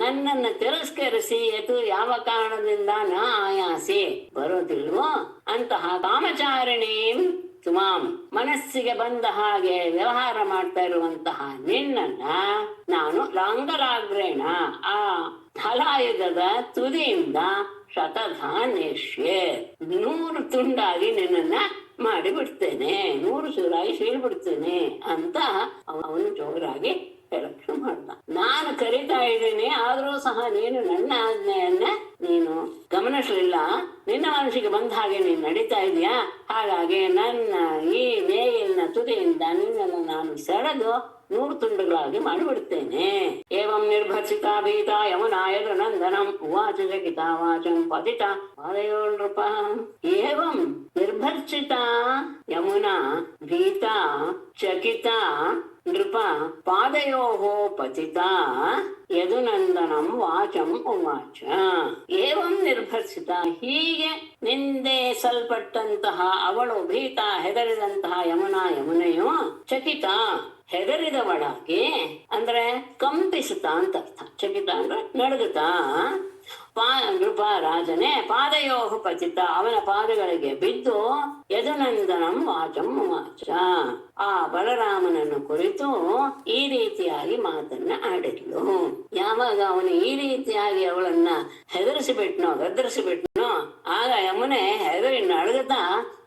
ನನ್ನನ್ನು ತಿರಸ್ಕರಿಸಿ ಯತು ಯಾವ ಕಾರಣದಿಂದ ನ ಆಯಾಸಿ ಬರೋದಿಲ್ವೋ ಅಂತಹ ಕಾಮಚಾರಿಣೀಂ ತ್ವಾಂ ಮನಸ್ಸಿಗೆ ಬಂದ ಹಾಗೆ ವ್ಯವಹಾರ ಮಾಡ್ತಾ ಇರುವಂತಹ ನಿನ್ನನ್ನ ನಾನು ಲಾಂಗಲಾಗ್ರೇಣ ಆ ಹಲಾಯುಧದ ತುದಿಯಿಂದ ಶತಧಾ ನೇಷ್ಯೆ 100 ತುಂಡಾಗಿ ನಿನ್ನನ್ನ ಮಾಡಿಬಿಡ್ತೇನೆ, 100 ಚೂರಾಗಿ ಸೀಳ್ಬಿಡ್ತೇನೆ ಅಂತ ಅವನು ಜೋರಾಗಿ ಹೇಳಕ್ ಶುರು ಮಾಡ್ದ. ನಾನು ಕರಿತಾ ಇದ್ದೀನಿ, ಆದ್ರೂ ಸಹ ನೀನು ನನ್ನ ಆಜ್ಞೆಯನ್ನ ನೀನು ಗಮನಿಸಲಿಲ್ಲ. ನಿನ್ನ ಮನಸ್ಸಿಗೆ ಬಂದ ಹಾಗೆ ನೀನು ನಡೀತಾ ಇದೀಯಾ. ಹಾಗಾಗಿ ನನ್ನ ಈ ನೇಗಿಲಿನ ತುದಿಯಿಂದ ನಿನ್ನನ್ನು ನಾನು ಸೆಳೆದು 100 ತುಂಡುಗಳಾಗಿ ಮಾಡಿಬಿಡ್ತೇನೆ. ಏವಂ ನಿರ್ಭರ್ಸಿತಾ ಭೀತ ಯಮುನಾಯದು ನಂದನಂ ಉವಾಚ ಜಗಿತಾ ವಾಚಂ ಪತಿತ ಪಾದಯೋಳ್ನೃಪ. ಏವಂ ನಿರ್ಭರ್ಸಿತಾ ಯಮುನಾ ಭೀತಾ ಚಕಿತಾ ನೃಪ ಪಾದಯೋಃ ಪತಿತಾ ಯದುನಂದನಂ ವಾಚಂ ಉವಾಚ. ಏವಂ ನಿರ್ಭರ್ಸಿತ, ಹೀಗೆ ನಿಂದಿಸಲ್ಪಟ್ಟಂತಹ ಅವಳು ಭೀತ ಹೆದರಿದಂತಹ ಯಮುನೆಯು ಚಕಿತ ಹೆದರಿದವಳಾಗಿ, ಅಂದ್ರೆ ಕಂಪಿಸುತ್ತಾ ಅಂತ ಅರ್ಥ. ಚಕಿತ ಅಂದ್ರೆ ನಡುಗುತ್ತಾ. ನೃಪ ರಾಜನೇ ಪಾದಯೋಃ ಪತಿತ, ಅವನ ಪಾದಗಳಿಗೆ ಬಿದ್ದು ಯದುನಂದನಂ ವಾಚಂ ವಾಚ, ಆ ಬಲರಾಮನನ್ನು ಕುರಿತು ಈ ರೀತಿಯಾಗಿ ಮಾತನ್ನ ಆಡಿದ್ಲು. ಯಾವಾಗ ಅವನು ಈ ರೀತಿಯಾಗಿ ಅವಳನ್ನ ಗದರಿಸಿಬಿಟ್ನೋ ಆಗ ಯಮುನೆ ಹೆದರಿ ನಡುಗುತ್ತಾ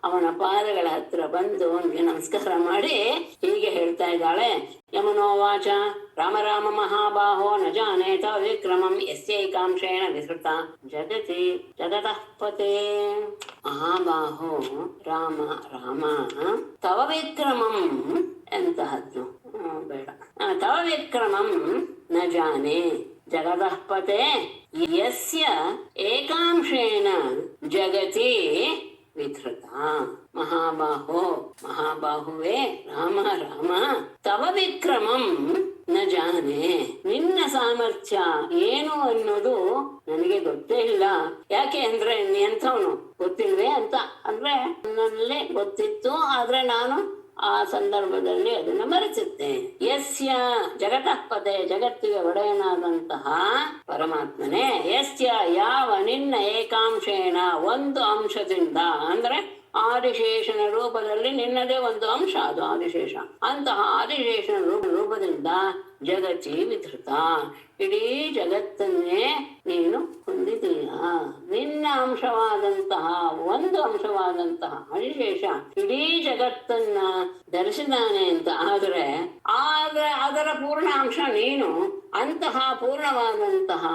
ಅವನ ಪಾದಗಳ ಹತ್ರ ಬಂದು ಅವನಿಗೆ ನಮಸ್ಕಾರ ಮಾಡಿ ಹೀಗೆ ಹೇಳ್ತಾ ಇದ್ದಾಳೆ. ಯಮುನೋವಾಚ ರಾಮ ರಾಮ ಮಹಾಬಾಹೋ ನ ಜಾನೇತ ವಿಕ್ರಮಂ ಯಸ್ಯೈಕಾಂಶೇನ ವಿಸೃತ ಜಗತಿ ಜಗತಃ ಪತೆ. ಮಹಾಬಾಹೋ ರಾಮ ರಾಮ ತವ ವಿಕ್ರಮಂ ಎಂತಹದ್ದು ಬೇಡ, ತವ ವಿಕ್ರಮಂ ನ ಜಾನೆ ಜಗತಃ ಪತೆ ಯಸ್ಯ ಏಕಾಂಶೇನ ಜಗತಿ ವಿಧೃತ. ಮಹಾಬಾಹುವೇ ರಾಮ ರಾಮ ತವ ವಿಕ್ರಮಂ ನ ಜಾನೆ, ನಿನ್ನ ಸಾಮರ್ಥ್ಯ ಏನು ಅನ್ನೋದು ನನಗೆ ಗೊತ್ತೇ ಇಲ್ಲ. ಯಾಕೆ ಅಂದ್ರೆ ಎಂಥವನು ಗೊತ್ತಿಲ್ವೇ ಅಂತ ಅಂದ್ರೆ ನನ್ನಲ್ಲಿ ಗೊತ್ತಿತ್ತು, ಆದ್ರೆ ನಾನು ಆ ಸಂದರ್ಭದಲ್ಲಿ ಅದನ್ನ ಮರೆಸುತ್ತೆ. ಯಸ್ಯ ಜಗತಃ ಪತೆ, ಜಗತ್ತಿಗೆ ಒಡೆಯನಾದಂತಹ ಪರಮಾತ್ಮನೇ, ಯಸ್ಯ ಯಾವ ನಿನ್ನ ಏಕಾಂಶೇನ ಒಂದು ಅಂಶದಿಂದ, ಅಂದ್ರೆ ಆದಿಶೇಷನ ರೂಪದಲ್ಲಿ ನಿನ್ನದೇ ಒಂದು ಅಂಶ ಅದು ಆದಿಶೇಷ, ಅಂತಹ ಆದಿಶೇಷನ ರೂಪದಿಂದ ಜಗತಿ ವಿಧೃತ, ಇಡೀ ಜಗತ್ತನ್ನೇ ನೀನು ಹೊಂದಿದೀಯ. ನಿನ್ನ ಅಂಶವಾದಂತಹ ಒಂದು ಅಂಶವಾದಂತಹ ಆದಿಶೇಷ ಇಡೀ ಜಗತ್ತನ್ನ ಧರಿಸಿದಾನೆ ಅಂತ ಆದ್ರೆ ಅದರ ಪೂರ್ಣ ಅಂಶ ನೀನು. ಅಂತಹ ಪೂರ್ಣವಾದಂತಹ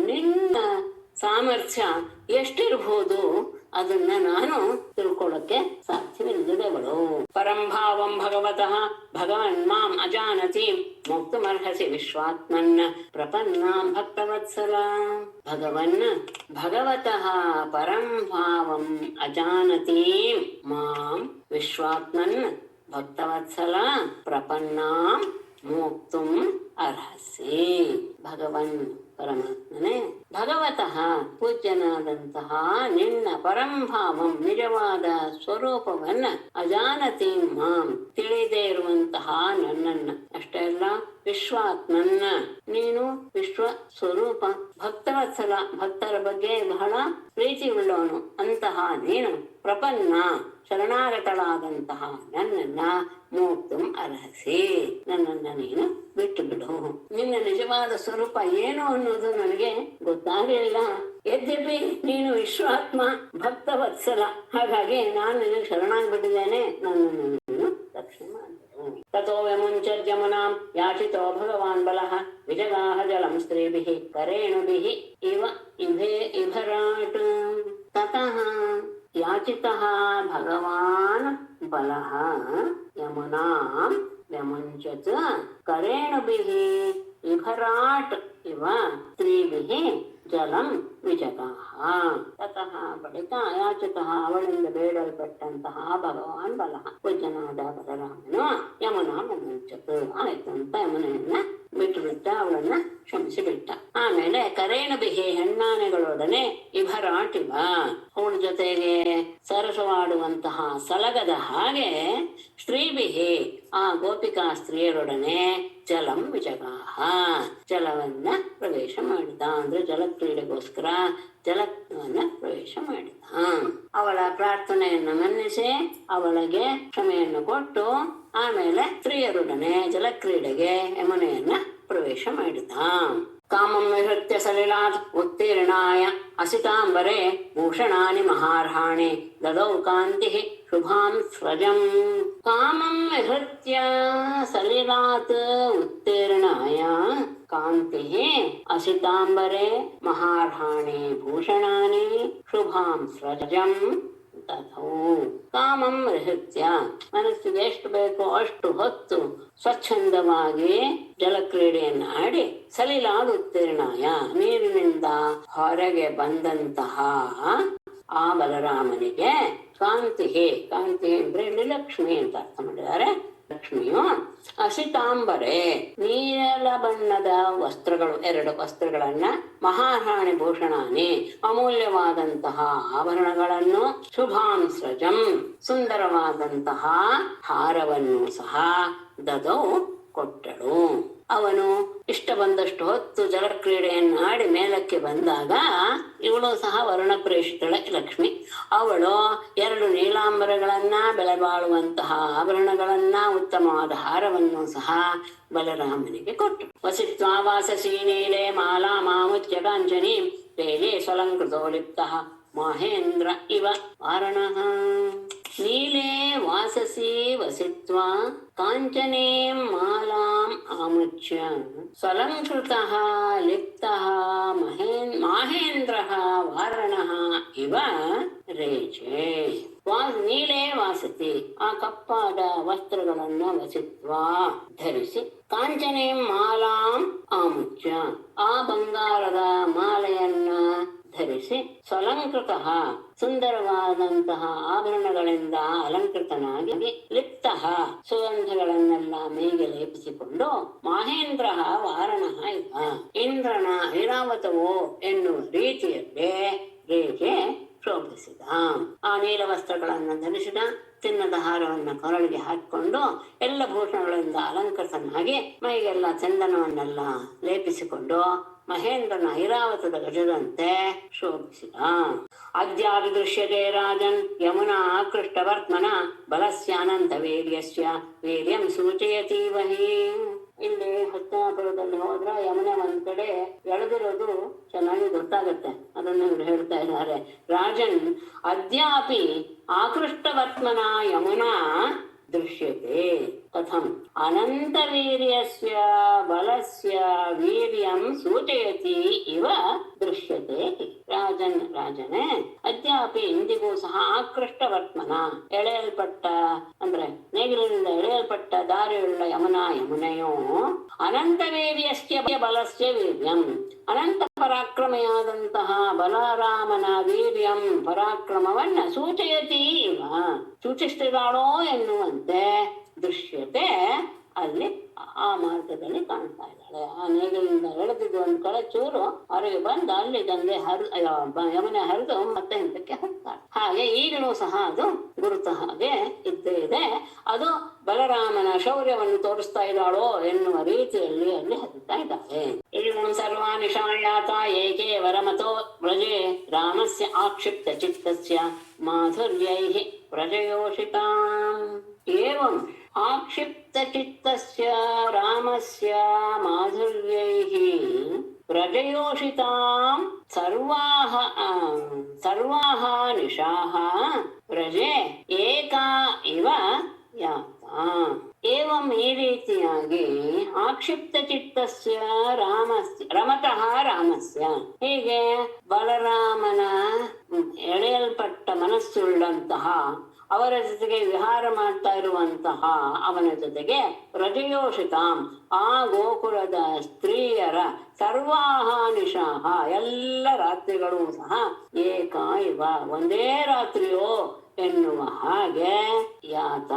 ನಿನ್ನ ಸಾಮರ್ಥ್ಯ ಎಷ್ಟಿರ್ಬೋದು ಅದನ್ನ ನಾನು ತಿಳ್ಕೊಳ್ಳಕ್ಕೆ ಸಾಧ್ಯವಿಲ್ಲದವಳು. ಪರಂಭಾವಂ ಭಗವತಃ ಭಗವನ್ ಮಾಂ ಅಜಾನತಿ ಮೋಕ್ತುಮರ್ಹಸಿ ವಿಶ್ವಾತ್ಮನ್ ಪ್ರಪನ್ನಾಂ ಭಕ್ತವತ್ಸಲ. ಭಗವತಃ ಪರಂಭಾವಂ ಅಜಾನತಿ ಮಾಂ ವಿಶ್ವಾತ್ಮನ್ ಭಕ್ತವತ್ಸಲ ಪ್ರಪನ್ನಾಂ ಮೋಕ್ತುಂ ಅರ್ಹಸಿ. ಭಗವನ್ ಪರಮಾತ್ಮನೇ, ಭಗವತಃ ಪೂಜ್ಯನಾದಂತಹ ನಿನ್ನ ಪರಂಭಾವಂ ನಿಜವಾದ ಸ್ವರೂಪವನ್ನ ಅಜಾನತಿ ಮಾಂ ತಿಳಿದೇ ಇರುವಂತಹ ನನ್ನನ್ನ, ಅಷ್ಟೇ ಅಲ್ಲ ವಿಶ್ವಾತ್ಮನ್ನ ನೀನು ವಿಶ್ವ ಸ್ವರೂಪ, ಭಕ್ತವತ್ಸಲ ಭಕ್ತರ ಬಗ್ಗೆ ಬಹಳ ಪ್ರೀತಿ ಉಳ್ಳವನು ಅಂತಹ ನೀನು ಪ್ರಪನ್ನ ಶರಣಾಗತಳಾದಂತಹ ನನ್ನನ್ನ ಮೋಕ್ತುಂ ಅರ್ಹಸಿ, ನನ್ನನ್ನ ನೀನು ಬಿಟ್ಟು ಬಿಡು. ನಿನ್ನ ನಿಜವಾದ ಸ್ವರೂಪ ಏನು ಅನ್ನೋದು ನನಗೆ ಗೊತ್ತಾಗಲಿಲ್ಲ. ಯದ್ಯಪಿ ನೀನು ವಿಶ್ವಾತ್ಮ ಭಕ್ತವತ್ಸಲ, ಹಾಗಾಗಿ ನಾನು ನಿನಗೆ ಶರಣಾಗ್ಬಿಟ್ಟಿದ್ದೇನೆ, ನನ್ನನ್ನು ನೀನು ರಕ್ಷಣೆ ಮಾಡಿಬಿಡು. ತಥೋ ವ್ಯಮುಂಚರ್ಯಮುನಾಂ ಯಾಚಿತೋ ಭಗವಾನ್ ಬಲಃ ವಿಜಗಾಹ ಜಲಂ ಸ್ತ್ರೀಭಿಃ ಕರೇಣುಭಿಃ ಇಭರಾಟ್. ತತಃ ಯಾಚಿತಃ ಭಗವಾನ್ ಬಲಃ ಯಮುನಾಂ ವ್ಯಮುಂಚತ್ ಕರೇಣುಭಿಃ ಇಭರಾಟ್ ಇವ ಸ್ತ್ರೀಭಿಃ ಜಲಂ ವಿಜಗಾಹ. ತತಃ ಬಳಿಕ ಯಾಚಿತಃ ಅವಳಿಂದ ಬೇಡಲ್ಪಟ್ಟಂತಹ ಭಗವಾನ್ ಬಲಃ ಪೂಜ್ಯನಾದ ಬಲರಾಮನು ಯಮುನಾ ವ್ಯಮುಂಚತ್ ಆಯ್ತು ಅಂತ ಯಮುನೆಯನ್ನ ಬಿಟ್ಟುಬಿಟ್ಟ, ಅವಳನ್ನ ಕ್ಷಮಿಸಿಬಿಟ್ಟ. ಆಮೇಲೆ ಕರೇಣುಭಿಹಿ ಹೆಣ್ಣಾನೆಗಳೊಡನೆ ಇಭರಾಟಿವ ಅವಳ ಜೊತೆಗೆ ಸರಸವಾಡುವಂತಹ ಸಲಗದ ಹಾಗೆ ಸ್ತ್ರೀಭಿಹಿ ಆ ಗೋಪಿಕಾ ಸ್ತ್ರೀಯರೊಡನೆ ಜಲಂ ವಿಜಗಾಹ ಜಲವನ್ನ ಪ್ರವೇಶ ಮಾಡಿದ. ಅಂದ್ರೆ ಜಲಕ್ರೀಡೆಗೋಸ್ಕರ ಜಲವನ್ನ ಪ್ರವೇಶ ಮಾಡಿದ. ಅವಳ ಪ್ರಾರ್ಥನೆಯನ್ನು ಮನ್ನಿಸಿ ಅವಳಿಗೆ ಕ್ಷಮೆಯನ್ನು ಕೊಟ್ಟು ಆಮೇಲೆ ಸ್ತ್ರೀಯರೊಡನೆ ಜಲಕ್ರೀಡೆಗೆ ಯಮುನೆಯನ್ನ ಪ್ರವೇಶ ಮಾಡಿದ. ಕಾಮಂ ವಿಹೃತ್ಯ ಸಲಿಲಾತ್ ಉತ್ತೀರ್ಣಾಯ ಅಸಿತಾಂಬರೆ ಭೂಷಣಾನಿ ಮಹಾರ್ಹಾಣಿ ದದೌ ಕಾಂತಿ ಶುಭಾಂ ಸ್ರಜಂ. ಕಾಮಂ ವಿಹೃತ್ಯ ಸಲಿಲಾತ್ ಉತ್ತೀರ್ಣಾಯ ಕಾಂತಿ ಅಸಿತಾಂಬರೆ ಮಹಾರ್ಹಾಣಿ ಭೂಷಣಾನಿ ಶುಭಾಂ ಸ್ರಜಂ ತಥೋ. ಕಾಮಂ ವಿಹೃತ್ಯ ಮನಸ್ಸಿಗೆ ಎಷ್ಟು ಬೇಕೋ ಅಷ್ಟು ಹೊತ್ತು ಸ್ವಚ್ಛಂದವಾಗಿ ಜಲಕ್ರೀಡೆಯನ್ನು ಆಡಿ ಸಲಿಲಾದ ಉತ್ತೀರ್ಣಾಯ ನೀರಿನಿಂದ ಹೊರಗೆ ಬಂದಂತಹ ಆ ಬಲರಾಮನಿಗೆ ಕಾಂತಿ ಅಂದ್ರೆ ಇಲ್ಲಿ ಲಕ್ಷ್ಮಿ ಅಂತ ಅರ್ಥ ಮಾಡಿದ್ದಾರೆ. ಲಕ್ಷ್ಮಿಯು ಅಸಿತಾಂಬರೆ ನೀಲ ಬಣ್ಣದ ವಸ್ತ್ರಗಳು, 2 ವಸ್ತ್ರಗಳನ್ನ, ಮಹಾರಾಣಿ ಭೂಷಣಾನಿ ಅಮೂಲ್ಯವಾದಂತಹ ಆಭರಣಗಳನ್ನು, ಶುಭಾಂ ಸ್ರಜಂ ಸುಂದರವಾದಂತಹ ಹಾರವನ್ನು ಸಹ ದದೌ ಕೊಟ್ಟಳು. ಅವನು ಇಷ್ಟ ಬಂದಷ್ಟು ಹೊತ್ತು ಜಲಕ್ರೀಡೆಯನ್ನು ಆಡಿ ಮೇಲಕ್ಕೆ ಬಂದಾಗ ಇವಳು ಸಹ ವರ್ಣಪ್ರೇಷಿತಳೆ ಲಕ್ಷ್ಮಿ. ಅವಳು 2 ನೀಲಾಂಬರಗಳನ್ನ, ಬೆಲೆ ಬಾಳುವಂತಹ ಆಭರಣಗಳನ್ನ, ಉತ್ತಮವಾದ ಹಾರವನ್ನು ಸಹ ಬಲರಾಮನಿಗೆ ಕೊಟ್ಟಳು. ವಸಿತ್ವಾ ವಾಸಸಿ ನೀಲೆ ಮಾಲಾ ಮಾಮುಚ್ಯ ಕಾಂಚನಿ ತೇಜೇ ಸ್ವಲಂಕೃತೋ ಲಿಪ್ತಃ ಮಹೇಂದ್ರ ಇವ ವಾರಣಃ. ನೀಲೇ ವಾಸಸಿ ವಸಿತ್ವಾ ಕಾಂಚನೇ ಮಾಲಾಂ ಆಮುಚ್ಯ ಸ್ವಲಂಕೃತಃ ಲಿಪ್ತಃ ಮಾಹೇಂದ್ರಃ ವಾರಣಃ ಇವ ರೇಚೆ. ನೀಲೇ ವಾಸತಿ ಆ ಕಪ್ಪಾದ ವಸ್ತ್ರಗಳನ್ನು ವಸಿತ್ವಾ ಧರಿಸಿ, ಕಾಂಚನೇ ಮಾಲಾಂ ಆಮುಚ್ಯ ಆ ಬಂಗಾರದ ಮಾಲೆಯನ್ನ ಧರಿಸಿ, ಸ್ವಲಂಕೃತ ಸುಂದರವಾದಂತಹ ಆಭರಣಗಳಿಂದ ಅಲಂಕೃತನಾಗಿ, ಲಿಪ್ತ ಸುಗಂಧಗಳನ್ನೆಲ್ಲ ಮೈಗೆ ಲೇಪಿಸಿಕೊಂಡು, ಮಹೇಂದ್ರ ವಾರಣಃ ಇವ ಇಂದ್ರನ ಐರಾವತವೋ ಎನ್ನುವ ರೀತಿಯಲ್ಲೇ ರೇಖೆ ಶೋಭಿಸಿದ. ಆ ನೀಲ ವಸ್ತ್ರಗಳನ್ನು ಧರಿಸಿದ, ಚಿನ್ನದ ಹಾರವನ್ನ ಕೊರಳಿಗೆ ಹಾಕಿಕೊಂಡು ಎಲ್ಲ ಭೂಷಣಗಳಿಂದ ಅಲಂಕೃತನಾಗಿ ಮೈಗೆಲ್ಲ ಚಂದನವನ್ನೆಲ್ಲ ಲೇಪಿಸಿಕೊಂಡು ಮಹೇಂದ್ರನ ಐರಾವತದ ಗಜದಂತೆ ಶೋಭಿಸಿದ. ಅದ್ಯಾಪಿ ದೃಶ್ಯತೆ ರಾಜನ್ ಯಮುನಾ ಆಕೃಷ್ಟವರ್ತ್ಮನ ಬಲಸ್ಯಾನಂತ ವೀರ್ಯಸ್ಯ ವೀರ್ಯಂ ಸೂಚಯತೀವಹಿ. ಇಲ್ಲಿ ಹಸ್ತಿನಾಪುರದಲ್ಲಿ ಹೋದ್ರೆ ಯಮುನೆ ಒಂದ್ ಕಡೆ ಎಳೆದಿರೋದು ಚೆನ್ನಾಗಿ ಗೊತ್ತಾಗತ್ತೆ. ಅದನ್ನು ಇವರು ಹೇಳ್ತಾ ಇದ್ದಾರೆ. ರಾಜನ್ ಅದ್ಯಾಪಿ ಆಕೃಷ್ಟವರ್ತ್ಮನ ಯಮುನಾ ದೃಶ್ಯತೆ ಕಥಂ ಅನಂತ ವೀರ್ಯಸ್ಯ ಬಲಸ್ಯ ವೀರ್ಯಂ ಸೂಚಯತಿ ಇವ ದೃಶ್ಯತೆ. ರಾಜನೇ ಅದ್ಯಾಪಿ ಇಂದಿಗೂ ಸಹ ಆಕೃಷ್ಟವರ್ತ್ಮನ ಎಳೆಯಲ್ಪಟ್ಟ ಅಂದ್ರೆ ನೇಗಿಲಿನಿಂದ ಎಳೆಯಲ್ಪಟ್ಟ ದಾರಿಯುಳ್ಳ ಯಮುನೆಯೋ ಅನಂತ ವೀರ್ಯಸ್ಯ ಬಲಸ್ಯ ವೀರ್ಯಂ ಅನಂತ ಪರಾಕ್ರಮೆಯಾದಂತಹ ಬಲರಾಮನ ವೀರ್ಯಂ ಪರಾಕ್ರಮವನ್ನ ಸೂಚಯತಿ ಇವ ಸೂಚಿಸ್ತಿದ್ದಾಳೋ ಎನ್ನುವಂತೆ ದೃಶ್ಯತೆ ಅಲ್ಲಿ ಆ ಮಾರ್ಗದಲ್ಲಿ ಕಾಣ್ತಾ ಇದ್ದಾಳೆ. ಆ ನೇಗಿಲಿಂದ ಎಳೆದಿದ್ದು ಒಂದು ಕಡೆ ಚೂರು ಹೊರಗೆ ಬಂದು ಅಲ್ಲಿ ಗಂಗೆ ಯಮುನೆ ಹರಿದು ಮತ್ತೆ ಹಿಂದಕ್ಕೆ ಹೋಗ್ತಾಳೆ. ಹಾಗೆ ಈಗಲೂ ಸಹ ಅದು ಗುರುತ ಹಾಗೆ ಇದ್ದೇ ಇದೆ. ಅದು ಬಲರಾಮನ ಶೌರ್ಯವನ್ನು ತೋರಿಸ್ತಾ ಇದ್ದಾಳೋ ಎನ್ನುವ ರೀತಿಯಲ್ಲಿ ಅಲ್ಲಿ ಹರಿತಾ ಇದ್ದಾಳೆ. ಇನ್ನು ಸರ್ವಾಣಿ ಶಾಯಾತ ಏಕೆ ವರಮತೋ ವ್ರಜೆ ರಾಮಸ್ಯ ಆಕ್ಷಿಪ್ತ ಚಿತ್ತಸ್ಯ ಮಾಧುರ್ಯೈಃ ಪ್ರಜಯೋಷಿತಾಂ. ಏವಂ ಆಕ್ಷಿಪ್ತ ಚಿತ್ತಸ್ಯ ರಾಮಸ್ಯ ಮಾಧುರ್ಯೈಃ ಪ್ರಜಯೋಷಿತಾಂ ಸರ್ವಾಃ ನಿಶಾಃ ವ್ರಜೆ ಏಕಾ ಇವ ಯಾತಾ. ಏವಂ ಈ ರೀತಿಯಾಗಿ ಆಕ್ಷಿಪ್ತ ಚಿತ್ತಸ್ಯ ರಮತಃ ರಾಮಸ್ಯ ಹೀಗೆ ಬಲರಾಮನ ಎಳೆಯಲ್ಪಟ್ಟ ಮನಸ್ಸುಳ್ಳಂತಹ ಅವರ ಜೊತೆಗೆ ವಿಹಾರ ಮಾಡ್ತಾ ಇರುವಂತಹ ಅವನ ಜೊತೆಗೆ ಪ್ರಜಯೋಷಿತಾಂ ಆ ಗೋಕುಲದ ಸ್ತ್ರೀಯರ ಸರ್ವಾಹ ನಿಶಾಹ ಎಲ್ಲ ರಾತ್ರಿಗಳು ಸಹ ಏಕ ಇವ ಒಂದೇ ರಾತ್ರಿಯೋ ಎನ್ನುವ ಹಾಗೆ ಯಾತ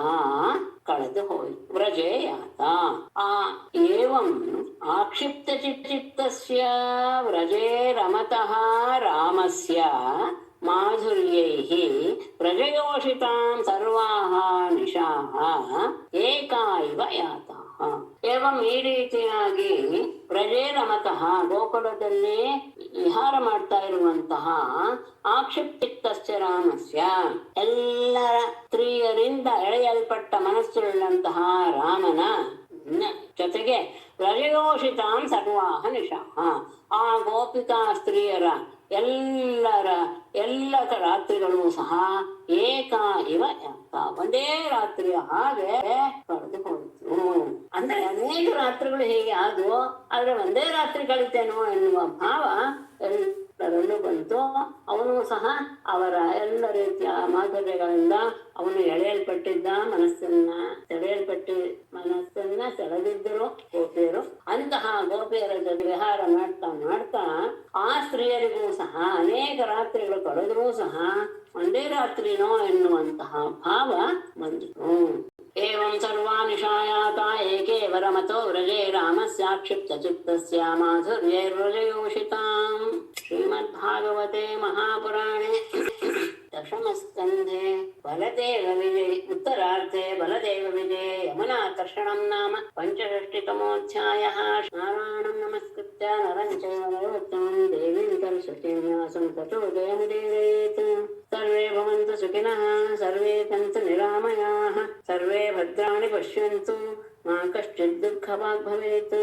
ಕಳೆದು ಹೋಯಿತು. ವ್ರಜೆ ಯಾತ ಆ ಏವಂ ಆಕ್ಷಿಪ್ತ ಚಿತ್ತಸ್ಯ ವ್ರಜೆ ರಮತಃ ರಾಮಸ್ಯ ಮಾಧುರ್ಯೈಃ ಪ್ರಜಯೋಷಿತಾಂ ಸರ್ವಾಃ ನಿಶಾಃ ಏಕಾ ಇವ ಯಾತಾಃ. ಏವಂ ಈ ರೀತಿಯಾಗಿ ಪ್ರಜೆ ರಮತಃ ಗೋಕುಲದಲ್ಲಿ ವಿಹಾರ ಮಾಡ್ತಾ ಇರುವಂತಹ ಆಕ್ಷಿಪ್ತಿಕ್ತಸ್ಯ ರಾಮಸ್ಯ ಎಲ್ಲರ ಸ್ತ್ರೀಯರಿಂದ ಎಳೆಯಲ್ಪಟ್ಟ ಮನಸ್ಸುಳ್ಳಂತಹ ರಾಮನ ಜೊತೆಗೆ ವ್ರಜಯೋಷಿತಾಂ ಸರ್ವಾಹ ನಿಶಾಃ. ಆ ಗೋಪಿಕಾ ಸ್ತ್ರೀಯರ ಎಲ್ಲ ರಾತ್ರಿಗಳು ಸಹ ಏಕ ಇವ ಯಾಕ ಒಂದೇ ರಾತ್ರಿಯ ಹಾಗೆ ಕಳೆದು ಹೋಯಿತು. ಅಂದ್ರೆ ಅನೇಕ ರಾತ್ರಿಗಳು ಹೇಗೆ ಆದವು, ಆದ್ರೆ ಒಂದೇ ರಾತ್ರಿ ಕಳಿತೇನೋ ಎನ್ನುವ ಭಾವ ಎಲ್ಲರಲ್ಲೂ ಬಂತು. ಅವನು ಸಹ ಅವರ ಎಲ್ಲ ರೀತಿಯ ಮಾಧುರ್ಯಗಳಿಂದ ಅವನು ಎಳೆಯಲ್ಪಟ್ಟಿದ್ದ, ಮನಸ್ಸನ್ನ ಸೆಳೆದಿದ್ದರು ಗೋಪಿಯರು. ಅಂತಹ ಗೋಪಿಯರ ಜೊತೆ ವಿಹಾರ ಮಾಡ್ತಾ ಮಾಡ್ತಾ ಆ ಸ್ತ್ರೀಯರಿಗೂ ಸಹ ಅನೇಕ ರಾತ್ರಿಗಳು ಕಳೆದರೂ ಸಹ ಒಂದೇ ರಾತ್ರಿನೋ ಎನ್ನುವಂತಹ ಭಾವ ಬಂದಿತು. ಏವಂ ಸರ್ವಾ ನಿಶಾಯಾತ ಏಕೆ ವರಮತೋ ವ್ರಜೇ ರಾಮಸ್ಯಾಕ್ಷಿಪ್ತ ಚಿತ್ತಸ್ಯ ಮಾಧುರ್ಯೈರ್ವ್ರಜಯೋಷಿತಾಂ. ಶ್ರೀಮದ್ಭಾಗವತೆ ಮಹಾಪುರಾಣೆ ದಶಮಸ್ಕಂಧೆ ಬಲದೇವ ವಿಜಯ ಉತ್ತರಾರ್ಧೆ ಬಲದೇವ ವಿಜಯ ಯಮುನಾ ತರ್ಷಣಂ ನಾಮ ಪಂಚಷಷ್ಟಿತಮೋಧ್ಯಾಯಃ. ನಾರಾಯಣಂ ನಮಸ್ಕೃತ್ಯ ನರಂ ಚೈವ ನರೋತ್ತಮಂ ದೇವೀಂ ಸರಸ್ವತೀಂ ವ್ಯಾಸಂ ತतो ಜಯಮುದೀರಯೇತ್. ಸರ್ವೇ ಭವಂತು ಸುಖಿನಃ, ಸರ್ವೇ ಸಂತು ನಿರಾಮಯಾಃ, ಸರ್ವೇ ಭದ್ರಾಣಿ ಪಶ್ಯन्तು, ಮಾ ಕಶ್ಚಿತ್ ದುಃಖಭಾಗ್ ಭವೇತ್.